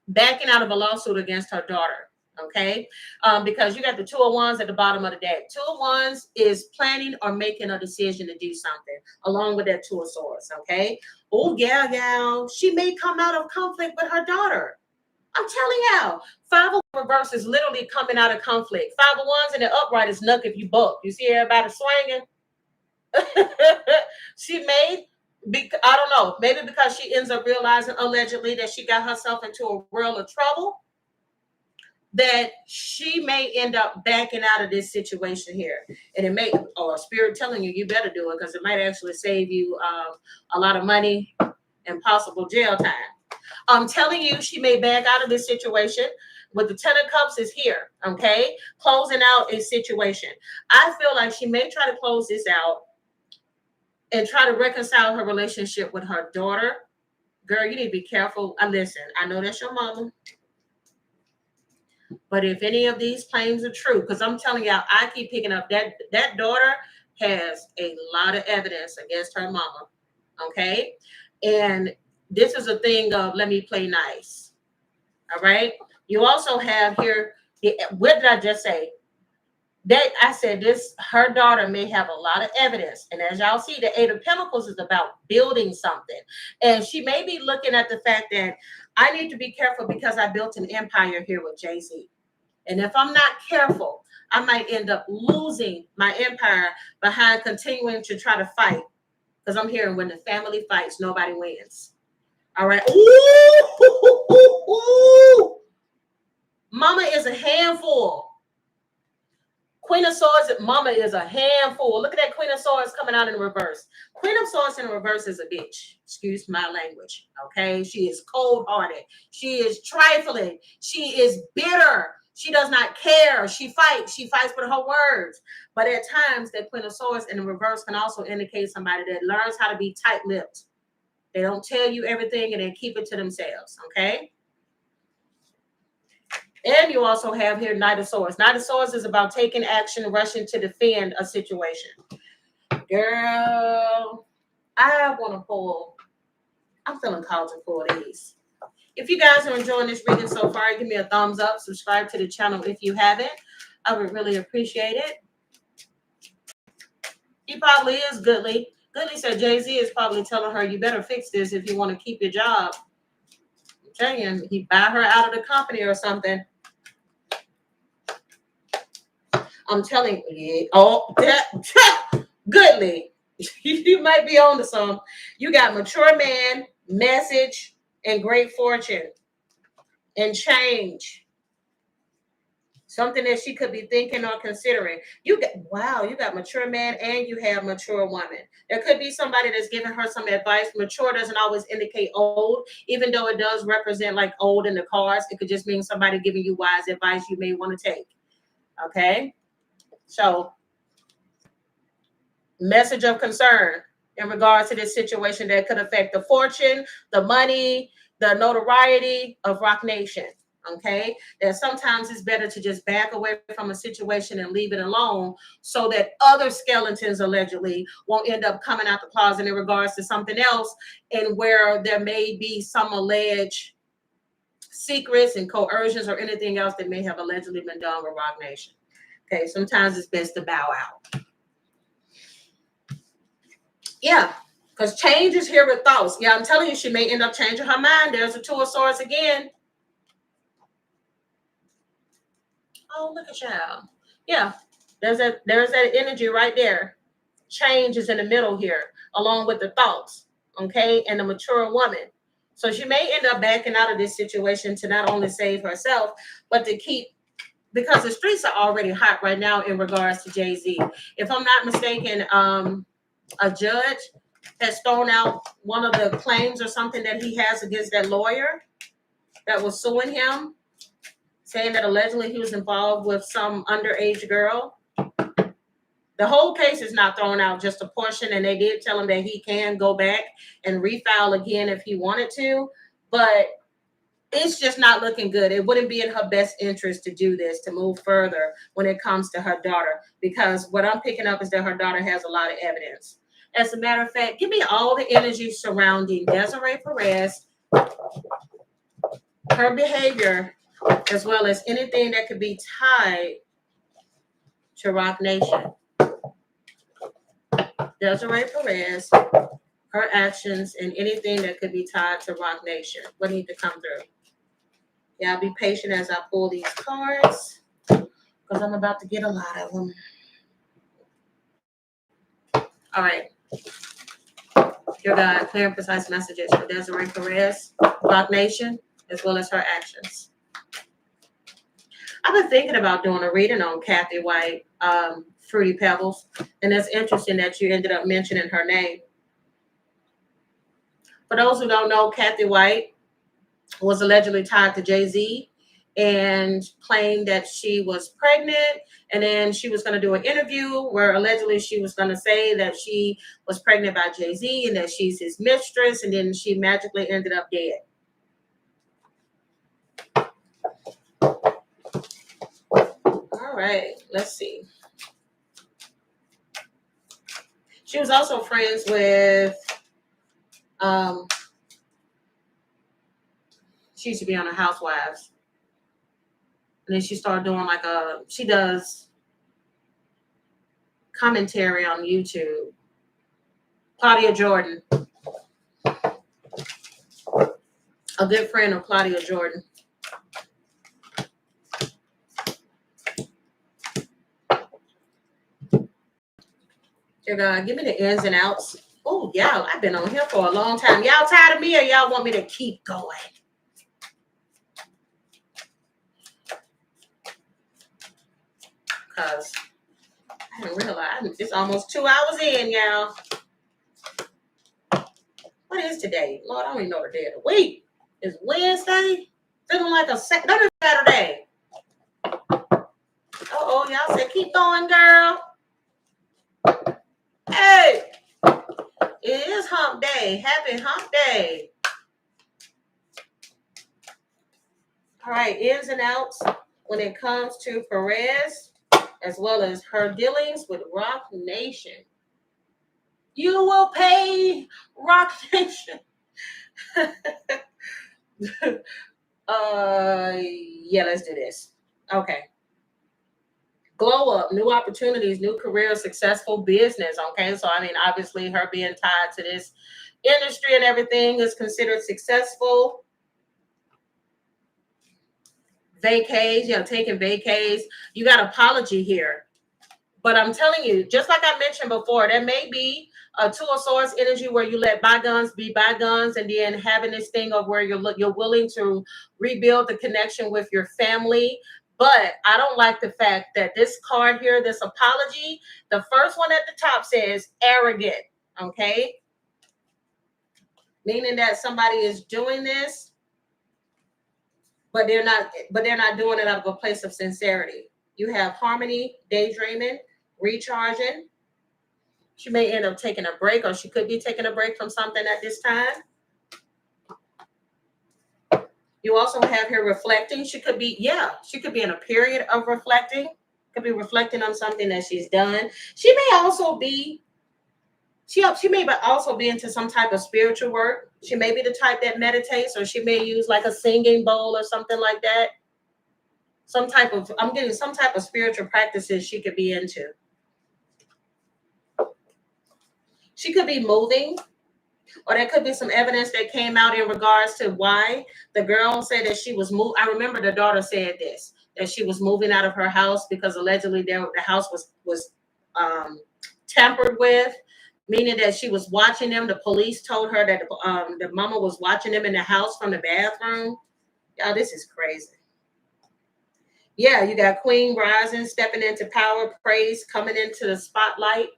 backing out of a lawsuit against her daughter. Okay, because you got the Two of Wands at the bottom of the deck. Two of Wands is planning or making a decision to do something, along with that Two of Swords. Okay, oh gal, she may come out of conflict with her daughter. I'm telling y'all, Five of Reverse is literally coming out of conflict. Five of Wands in the upright is nuck if you buck. You see everybody swinging. She may be, I don't know, maybe because she ends up realizing allegedly that she got herself into a world of trouble, that she may end up backing out of this situation here. And it may, or spirit telling you, you better do it, because it might actually save you a lot of money and possible jail time. I'm telling you, she may back out of this situation. With the Ten of Cups is here, okay? Closing out a situation. I feel like she may try to close this out and try to reconcile her relationship with her daughter. Girl, you need to be careful. Listen, I know that's your mama. But if any of these claims are true, because I'm telling y'all, I keep picking up that daughter has a lot of evidence against her mama, okay? And this is a thing of let me play nice, all right? You also have here, what did I just say? That I said this, her daughter may have a lot of evidence. And as y'all see, the Eight of Pentacles is about building something. And she may be looking at the fact that I need to be careful because I built an empire here with Jay-Z. And if I'm not careful, I might end up losing my empire behind continuing to try to fight. Because I'm hearing when the family fights, nobody wins. All right. Ooh. Mama is a handful. Queen of Swords, mama is a handful. Look at that Queen of Swords coming out in reverse. Queen of Swords in reverse is a bitch. Excuse my language. Okay. She is cold-hearted. She is trifling. She is bitter. She does not care. She fights. She fights with her words. But at times, that Queen of Swords in the reverse can also indicate somebody that learns how to be tight-lipped. They don't tell you everything and they keep it to themselves. Okay. And you also have here Knight of Swords. Knight of Swords is about taking action, rushing to defend a situation. Girl, I want to pull. I'm feeling called to pull these. If you guys are enjoying this reading so far, give me a thumbs up. Subscribe to the channel if you haven't. I would really appreciate it. He probably is Goodly. Goodly said Jay-Z is probably telling her, you better fix this if you want to keep your job. I'm telling you, he buy her out of the company or something. I'm telling you, Goodly, you might be on to some. You got mature man, message, and great fortune, and change. Something that she could be thinking or considering. You got mature man and you have mature woman. There could be somebody that's giving her some advice. Mature doesn't always indicate old, even though it does represent like old in the cards. It could just mean somebody giving you wise advice you may want to take. Okay. So, message of concern in regards to this situation that could affect the fortune, the money, the notoriety of Rock Nation. Okay, that sometimes it's better to just back away from a situation and leave it alone so that other skeletons allegedly won't end up coming out the closet in regards to something else, and where there may be some alleged secrets and coercions or anything else that may have allegedly been done with Rock Nation. Okay, sometimes it's best to bow out. Yeah, because change is here with thoughts. Yeah, I'm telling you, she may end up changing her mind. There's a Two of Swords again. Oh, look at y'all. Yeah, there's that energy right there. Change is in the middle here, along with the thoughts, okay, and the mature woman. So she may end up backing out of this situation to not only save herself, but to keep because the streets are already hot right now in regards to Jay-Z. If I'm not mistaken, a judge has thrown out one of the claims or something that he has against that lawyer that was suing him, saying that allegedly he was involved with some underage girl. The whole case is not thrown out, just a portion, and they did tell him that he can go back and refile again if he wanted to, but it's just not looking good. It wouldn't be in her best interest to do this, to move further when it comes to her daughter, because what I'm picking up is that her daughter has a lot of evidence. As a matter of fact, give me all the energy surrounding Desiree Perez, her behavior, as well as anything that could be tied to Rock Nation. Desiree Perez, her actions, and anything that could be tied to Rock Nation. What need to come through? Yeah, be patient as I pull these cards, because I'm about to get a lot of them. All right. Dear God, clear and precise messages for Desiree Perez, Rock Nation, as well as her actions. I've been thinking about doing a reading on Kathy White, Fruity Pebbles, and it's interesting that you ended up mentioning her name. For those who don't know, Kathy White was allegedly tied to Jay-Z and claimed that she was pregnant, and then she was going to do an interview where allegedly she was going to say that she was pregnant by Jay-Z and that she's his mistress, and then she magically ended up dead. All right, let's see. She was also friends with, she used to be on the Housewives. And then she started doing she does commentary on YouTube. Claudia Jordan. A good friend of Claudia Jordan. Dear God, give me the ins and outs. Oh, y'all, I've been on here for a long time. Y'all tired of me, or y'all want me to keep going? Because I didn't realize it's almost 2 hours in, y'all. What is today? Lord, I don't even know the day of the week. It's Wednesday. Feeling like a Saturday. Uh-oh, y'all said keep going, girl. Hey, it is hump day. Happy hump day. All right, ins and outs when it comes to Perez, as well as her dealings with Rock Nation. You will pay, Rock Nation. Yeah, let's do this. Okay. Glow up, new opportunities, new career, successful business. Okay, so I mean, obviously, her being tied to this industry and everything is considered successful. Vacays, taking vacays. You got apology here. But I'm telling you, just like I mentioned before, there may be a Two of Swords energy where you let bygones be bygones, and then having this thing of where you're willing to rebuild the connection with your family. But I don't like the fact that this card here, this apology, the first one at the top says arrogant, okay? Meaning that somebody is doing this, but they're not doing it out of a place of sincerity. You have harmony, daydreaming, recharging. She may end up taking a break, or she could be taking a break from something at this time. You also have here reflecting. She could be in a period of reflecting. Could be reflecting on something that she's done. She may also be into some type of spiritual work. She may be the type that meditates, or she may use like a singing bowl or something like that. I'm getting some type of spiritual practices she could be into. She could be moving, or there could be some evidence that came out in regards to why the girl said that she was moved. I remember the daughter said this, that she was moving out of her house because allegedly the house was tampered with, meaning that she was watching them. The police told her that the mama was watching them in the house from the bathroom. Y'all, this is crazy. Yeah, you got Queen rising, stepping into power, praise, coming into the spotlight.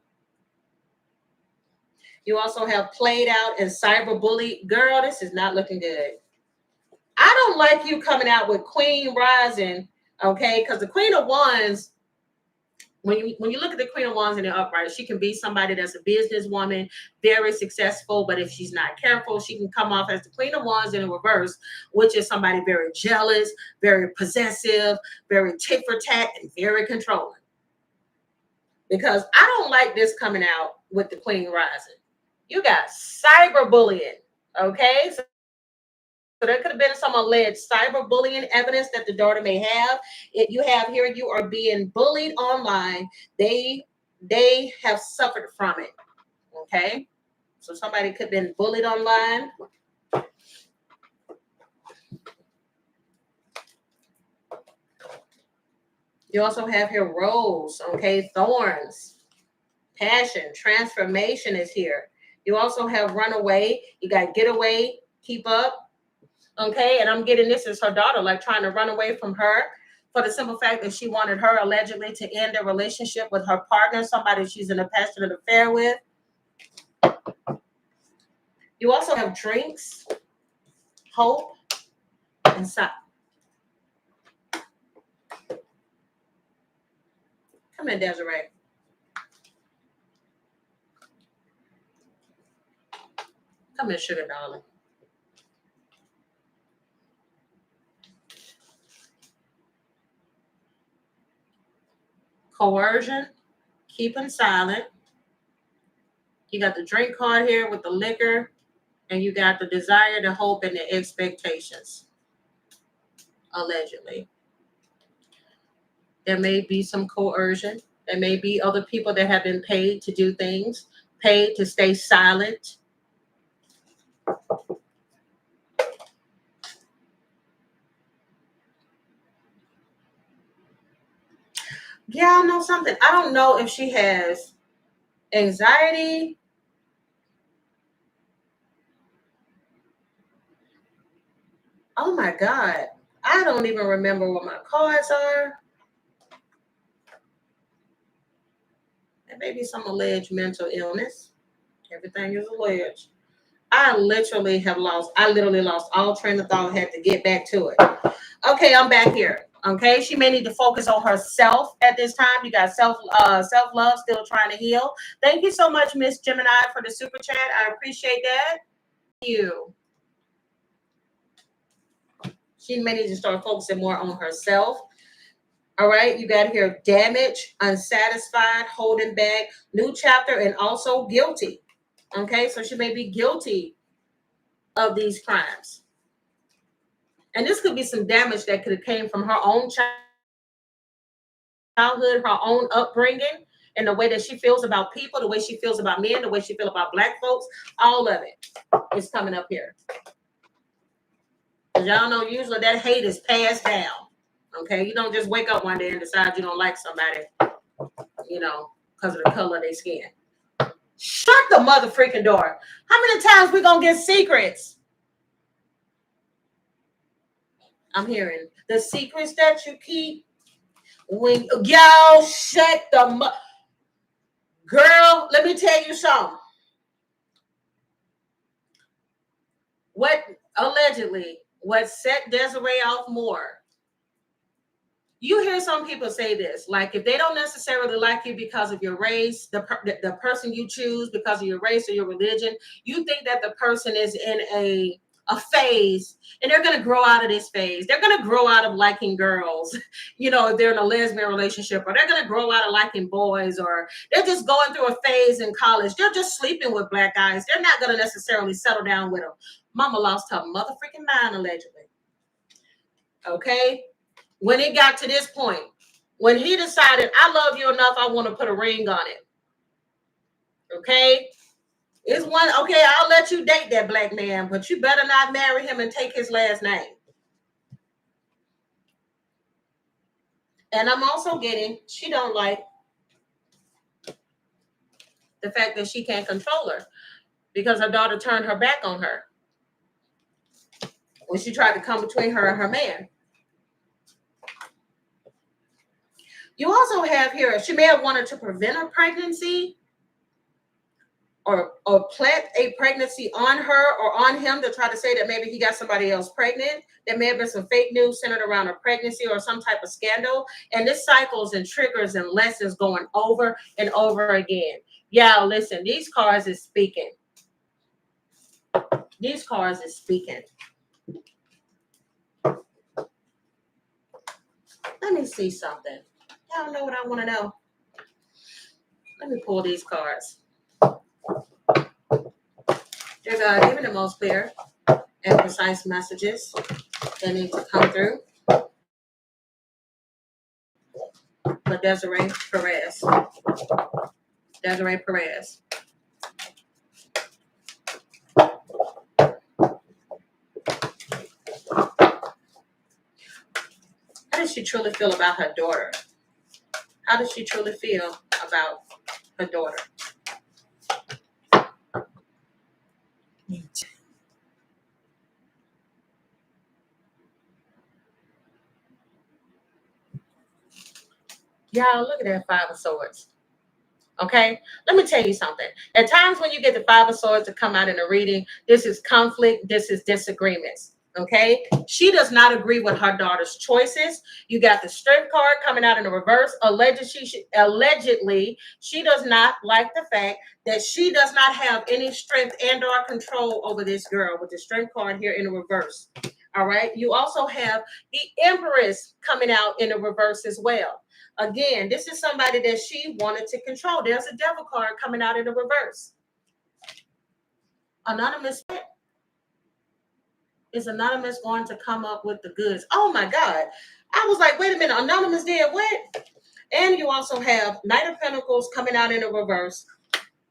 You also have played out and cyberbully. Girl, this is not looking good. I don't like you coming out with Queen rising, okay? Because the Queen of Wands, when you look at the Queen of Wands in the upright, she can be somebody that's a businesswoman, very successful, but if she's not careful, she can come off as the Queen of Wands in the reverse, which is somebody very jealous, very possessive, very tit for tat, and very controlling. Because I don't like this coming out with the Queen rising. You got cyberbullying, okay? So there could have been some alleged cyberbullying evidence that the daughter may have. If you have here, you are being bullied online. They have suffered from it. Okay. So somebody could have been bullied online. You also have here rose, okay, thorns, passion, transformation is here. You also have runaway. You got get away, keep up. Okay, and I'm getting this as her daughter, like trying to run away from her for the simple fact that she wanted her allegedly to end a relationship with her partner, somebody she's in a passionate affair with. You also have drinks, hope, and silence. Come in, Desiree. Come in, sugar darling. Coercion, keeping silent. You got the drink card here with the liquor, and you got the desire, the hope, and the expectations, allegedly. There may be some coercion. There may be other people that have been paid to do things, paid to stay silent. Yeah, I know something. I don't know if she has anxiety. Oh my God. I don't even remember what my cards are. There may be some alleged mental illness. Everything is alleged. I literally lost all train of thought, had to get back to it. Okay, I'm back here. Okay, she may need to focus on herself at this time. You got self-love, still trying to heal. Thank you so much, Miss Gemini, for the super chat. I appreciate that. You. She may need to start focusing more on herself. All right, you got here damage, unsatisfied, holding back, new chapter, and also guilty. Okay, so she may be guilty of these crimes. And this could be some damage that could have came from her own childhood, her own upbringing, and the way that she feels about people, the way she feels about men, the way she feels about black folks, all of it is coming up here. Because y'all know usually that hate is passed down. Okay, you don't just wake up one day and decide you don't like somebody, because of the color of their skin. Shut the mother freaking door. How many times we gonna get secrets? I'm hearing the secrets that you keep when y'all shut the girl. Let me tell you something. What allegedly what set Desiree off more. You hear some people say this, like if they don't necessarily like you because of your race, the person you choose because of your race or your religion, you think that the person is in a phase and they're going to grow out of this phase. They're going to grow out of liking girls, if they're in a lesbian relationship, or they're going to grow out of liking boys, or they're just going through a phase in college. They're just sleeping with black guys. They're not going to necessarily settle down with them. Mama lost her mother freaking mind, allegedly. Okay? When it got to this point, when he decided, I love you enough, I want to put a ring on it. Okay? It's one, okay, I'll let you date that black man, but you better not marry him and take his last name. And I'm also getting, she don't like the fact that she can't control her because her daughter turned her back on her when she tried to come between her and her man. You also have here, she may have wanted to prevent a pregnancy or plant a pregnancy on her or on him to try to say that maybe he got somebody else pregnant. There may have been some fake news centered around a pregnancy or some type of scandal. And this cycles and triggers and lessons going over and over again. Yeah, listen, these cards is speaking. These cards is speaking. Let me see something. Y'all know what I want to know. Let me pull these cards. Dear God, give me the most clear and precise messages that need to come through for Desiree Perez. Desiree Perez. How does she truly feel about her daughter? How does she truly feel about her daughter? Y'all, look at that Five of Swords. Okay, let me tell you something. At times when you get the Five of Swords to come out in a reading, this is conflict, this is disagreements. Okay, she does not agree with her daughter's choices. You got the Strength card coming out in the reverse. Allegedly, she does not like the fact that she does not have any strength and or control over this girl with the Strength card here in the reverse. All right, you also have the Empress coming out in the reverse as well. Again, this is somebody that she wanted to control. There's a Devil card coming out in the reverse. Anonymous. Is Anonymous going to come up with the goods? Oh my God. I was like, wait a minute, Anonymous did what? And you also have Knight of Pentacles coming out in the reverse,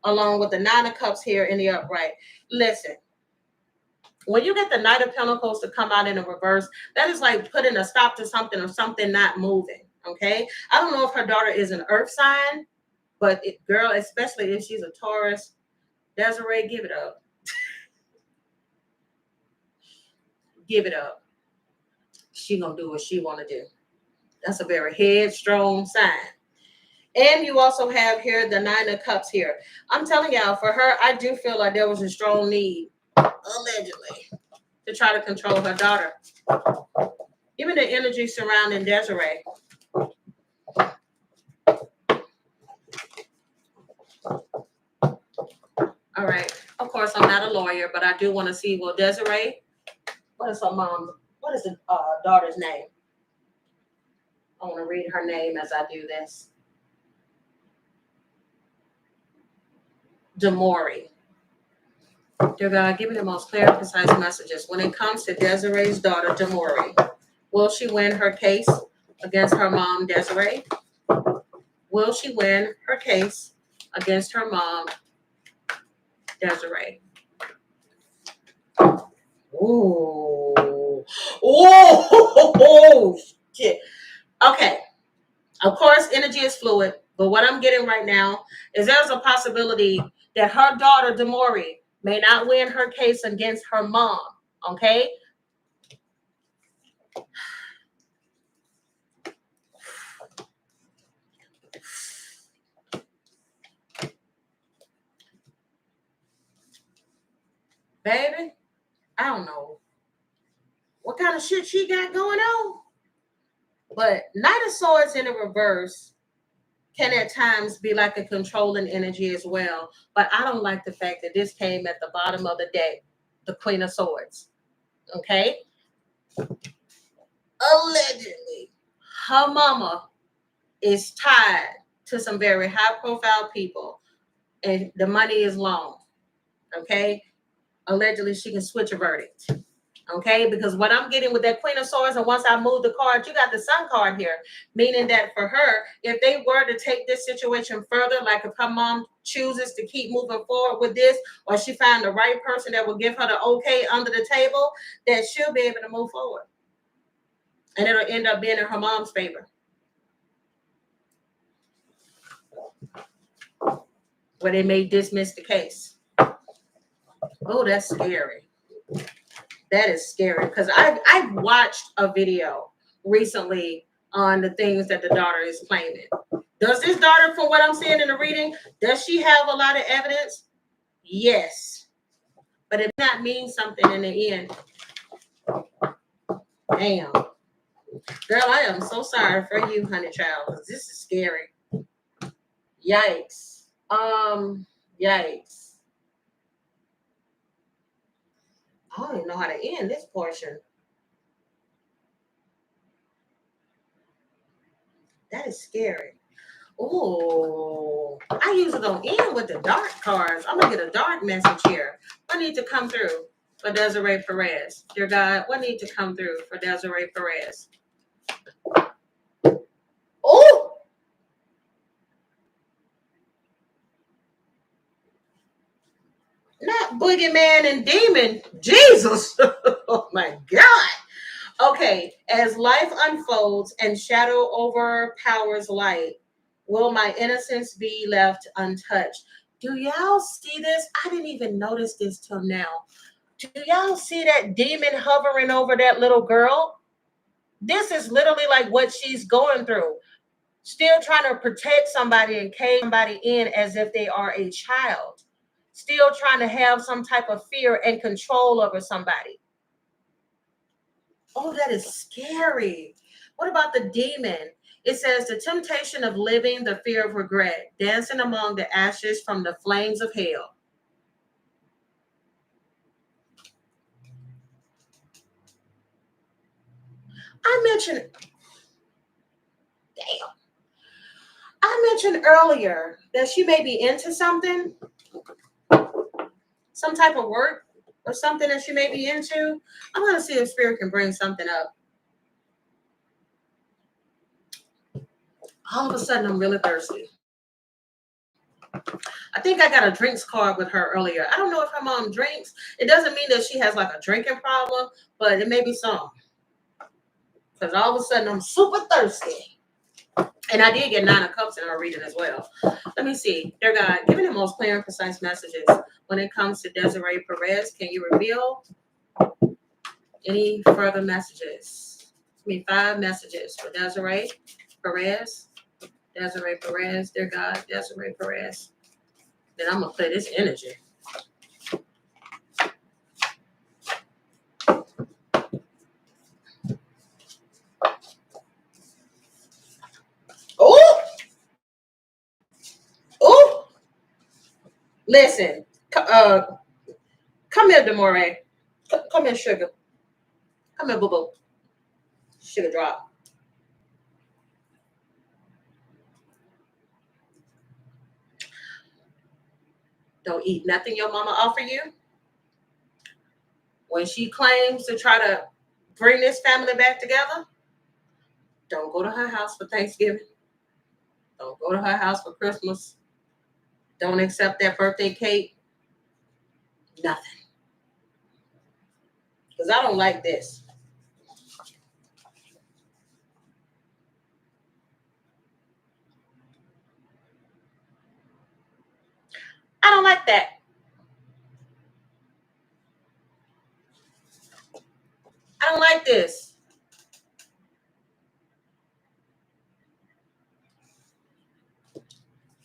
along with the Nine of Cups here in the upright. Listen, when you get the Knight of Pentacles to come out in the reverse, that is like putting a stop to something or something not moving. Okay. I don't know if her daughter is an earth sign, but girl, especially if she's a Taurus, Desiree, give it up. Give it up. She gonna do what she want to do. That's a very headstrong sign. And you also have here the Nine of Cups here. I'm telling y'all, for her, I do feel like there was a strong need, allegedly, to try to control her daughter. Give me the energy surrounding Desiree. All right. Of course, I'm not a lawyer, but I do want to see, well, Desiree, what is her mom? What is the daughter's name? I want to read her name as I do this. Demori. Dear God, give me the most clear and precise messages. When it comes to Desiree's daughter, Demori, will she win her case against her mom, Desiree? Will she win her case against her mom, Desiree? Ooh. Oh, shit. Okay. Of course, energy is fluid, but what I'm getting right now is there's a possibility that her daughter, Demori, may not win her case against her mom. Okay? Baby, I don't know what kind of shit she got going on. But Knight of Swords in the reverse can at times be like a controlling energy as well. But I don't like the fact that this came at the bottom of the deck, the Queen of Swords. Okay? Allegedly, her mama is tied to some very high profile people and the money is long. Okay? Allegedly, she can switch a verdict. Okay, because what I'm getting with that Queen of Swords, and once I move the card, you got the Sun card here, meaning that for her, if they were to take this situation further, like if her mom chooses to keep moving forward with this, or she find the right person that will give her the okay under the table, that she'll be able to move forward. And it'll end up being in her mom's favor. Where they may dismiss the case. Oh, that's scary. That is scary because I watched a video recently on the things that the daughter is claiming. Does this daughter, from what I'm seeing in the reading, does she have a lot of evidence? Yes. But it does not mean something in the end. Damn. Girl, I am so sorry for you, honey child, because this is scary. Yikes. Yikes. I don't even know how to end this portion. That is scary. Oh, I usually don't end with the dark cards. I'm gonna get a dark message here. What need to come through for Desiree Perez? Dear God, what need to come through for Desiree Perez? Oh, not boogeyman and demon. Jesus. Oh my God. Okay, as life unfolds and shadow overpowers light, will my innocence be left untouched? Do y'all see this? I didn't even notice this till now. Do y'all see that demon hovering over that little girl? This is literally like what she's going through. Still trying to protect somebody and cage somebody in as if they are a child. Still trying to have some type of fear and control over somebody. Oh, that is scary. What about the demon? It says the temptation of living, the fear of regret, dancing among the ashes from the flames of hell. I mentioned, damn. I mentioned earlier that she may be into something, some type of work or something that she may be into. I'm going to see if Spirit can bring something up. All of a sudden, I'm really thirsty. I think I got a drinks card with her earlier. I don't know if her mom drinks. It doesn't mean that she has like a drinking problem, but it may be some. Because all of a sudden, I'm super thirsty. And I did get 9 of Cups in her reading as well. Let me see. Dear God, give me the most clear and precise messages when it comes to Desiree Perez. Can you reveal any further messages? Give me 5 messages for Desiree Perez. Desiree Perez, dear God, Desiree Perez. Then I'm going to play this energy. Oh! Oh! Listen. Come here, Demore. Come here, sugar. Come here, boo-boo. Sugar drop. Don't eat nothing your mama offer you. When she claims to try to bring this family back together, don't go to her house for Thanksgiving. Don't go to her house for Christmas. Don't accept that birthday cake. Nothing. Because I don't like this. I don't like that. I don't like this.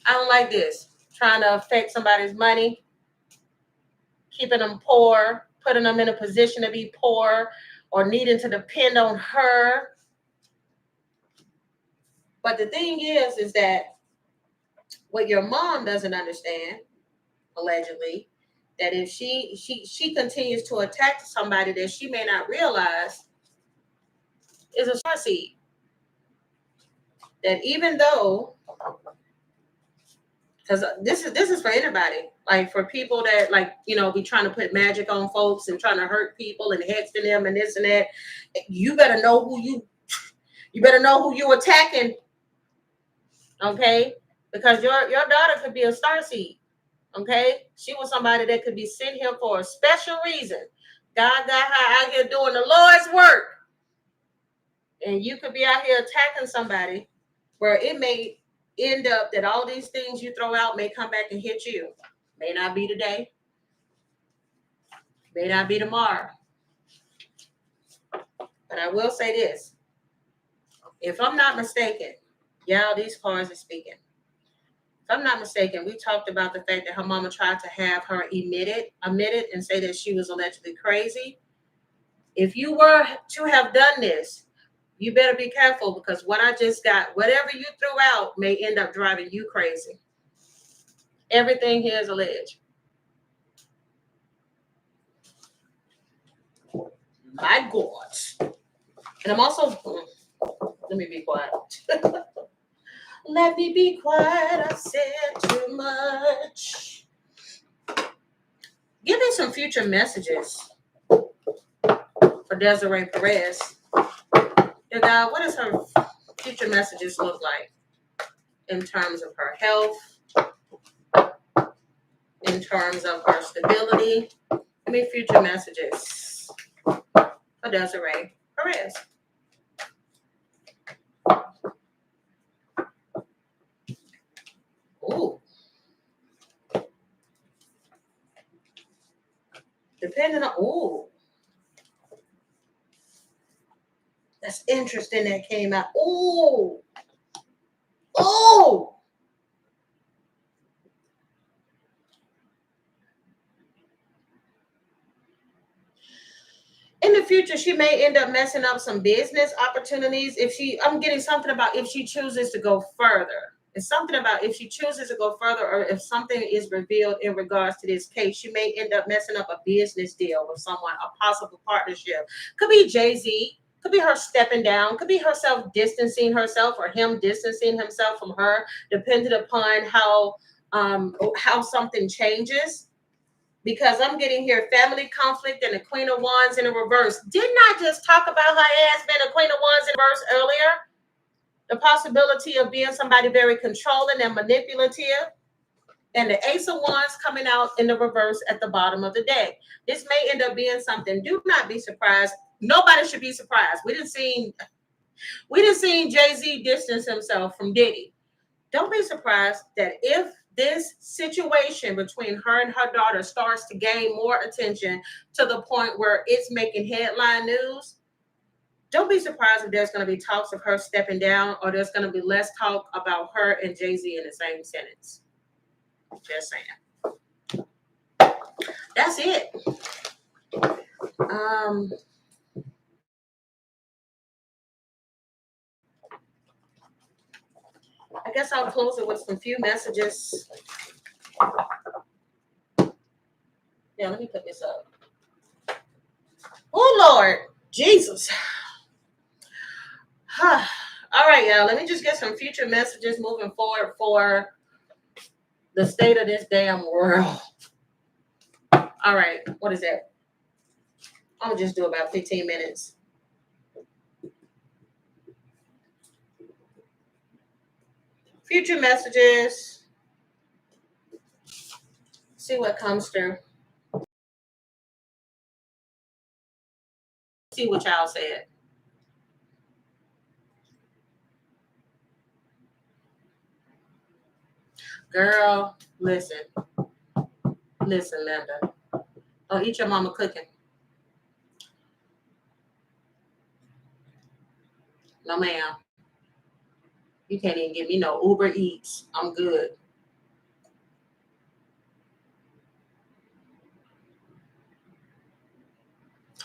I don't like this. Trying to affect somebody's money, keeping them poor, putting them in a position to be poor, or needing to depend on her. But the thing is that what your mom doesn't understand, allegedly, that if she continues to attack somebody that she may not realize is a star seed. That even though, because this is for anybody, like for people that be trying to put magic on folks and trying to hurt people and hexing them and this and that, you better know who you attacking, okay? Because your daughter could be a star seed, okay? She was somebody that could be sent here for a special reason. God got her out here doing the Lord's work, and you could be out here attacking somebody where it may end up that all these things you throw out may come back and hit you. May not be today. May not be tomorrow. But I will say this. If I'm not mistaken, yeah, these cards are speaking. If I'm not mistaken, we talked about the fact that her mama tried to have her admitted, and say that she was allegedly crazy. If you were to have done this, you better be careful, because what I just got, whatever you threw out may end up driving you crazy. Everything here is alleged. My God. And I'm also, let me be quiet. Let me be quiet. I said too much. Give me some future messages for Desiree Perez. Dear God, what does her future messages look like in terms of her health, in terms of her stability? Give me future messages for Desiree Perez. Ooh. Depending on, ooh. That's interesting that came out. Ooh. Ooh. In the future, she may end up messing up some business opportunities I'm getting something about if she chooses to go further. It's something about if she chooses to go further, or if something is revealed in regards to this case, she may end up messing up a business deal with someone, a possible partnership. Could be Jay-Z, could be her stepping down, could be herself distancing herself, or him distancing himself from her, depending upon how something changes. Because I'm getting here family conflict and the Queen of Wands in the reverse. Didn't I just talk about her ass being a Queen of Wands in the reverse earlier? The possibility of being somebody very controlling and manipulative. And the Ace of Wands coming out in the reverse at the bottom of the deck. This may end up being something. Do not be surprised. Nobody should be surprised. We didn't see Jay-Z distance himself from Diddy. Don't be surprised that if this situation between her and her daughter starts to gain more attention to the point where it's making headline news, don't be surprised if there's going to be talks of her stepping down, or there's going to be less talk about her and Jay-Z in the same sentence. Just saying. That's it. I guess I'll close it with some few messages. Yeah, let me put this up. Oh, Lord. Jesus. All right, y'all. Let me just get some future messages moving forward for the state of this damn world. All right. What is that? I'm going to just do about 15 minutes. Future messages. See what comes through. See what y'all said. Girl, listen. Listen, Linda. Don't eat your mama cooking. No, ma'am. You can't even give me no Uber Eats. I'm good.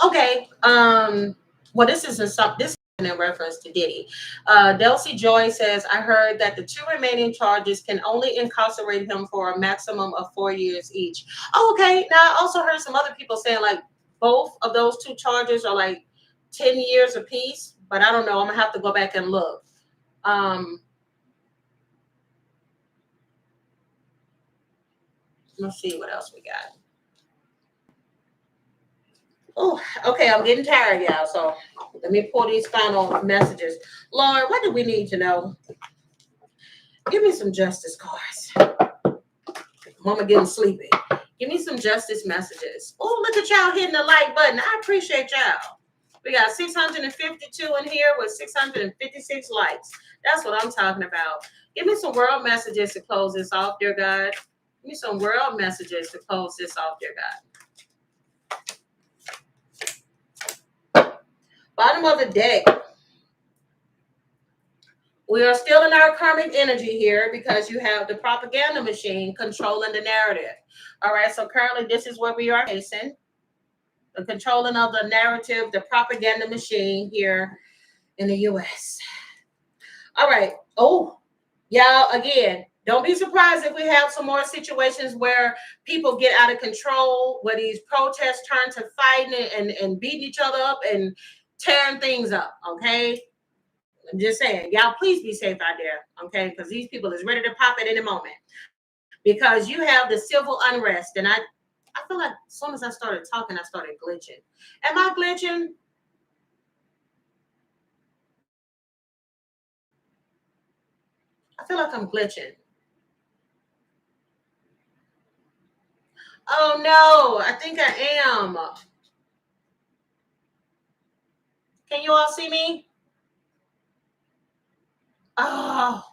Okay. Well, this is in reference to Diddy. Delcy Joy says, I heard that the two remaining charges can only incarcerate him for a maximum of 4 years each. Oh, okay. Now, I also heard some other people saying like both of those two charges are like 10 years apiece, but I don't know. I'm going to have to go back and look. Let's see what else we got. Oh, okay. I'm getting tired, y'all. So let me pull these final messages. Lord, what do we need to know? Give me some justice cards. Mama getting sleepy. Give me some justice messages. Oh, look at y'all hitting the like button. I appreciate y'all. We got 652 in here with 656 likes. That's what I'm talking about. Give me some world messages to close this off, dear God. Give me some world messages to close this off, dear God. Bottom of the deck. We are still in our karmic energy here because you have the propaganda machine controlling the narrative. All right, so currently this is where we are facing the controlling of the narrative, the propaganda machine here in the US. All right. Oh, y'all, again, don't be surprised if we have some more situations where people get out of control, where these protests turn to fighting and beating each other up and tearing things up. Okay. I'm just saying, y'all, please be safe out there. Okay. Because these people is ready to pop at any moment. Because you have the civil unrest. And I feel like as soon as I started talking, I started glitching. Am I glitching? I feel like I'm glitching. Oh no, I think I am. Can you all see me? Oh,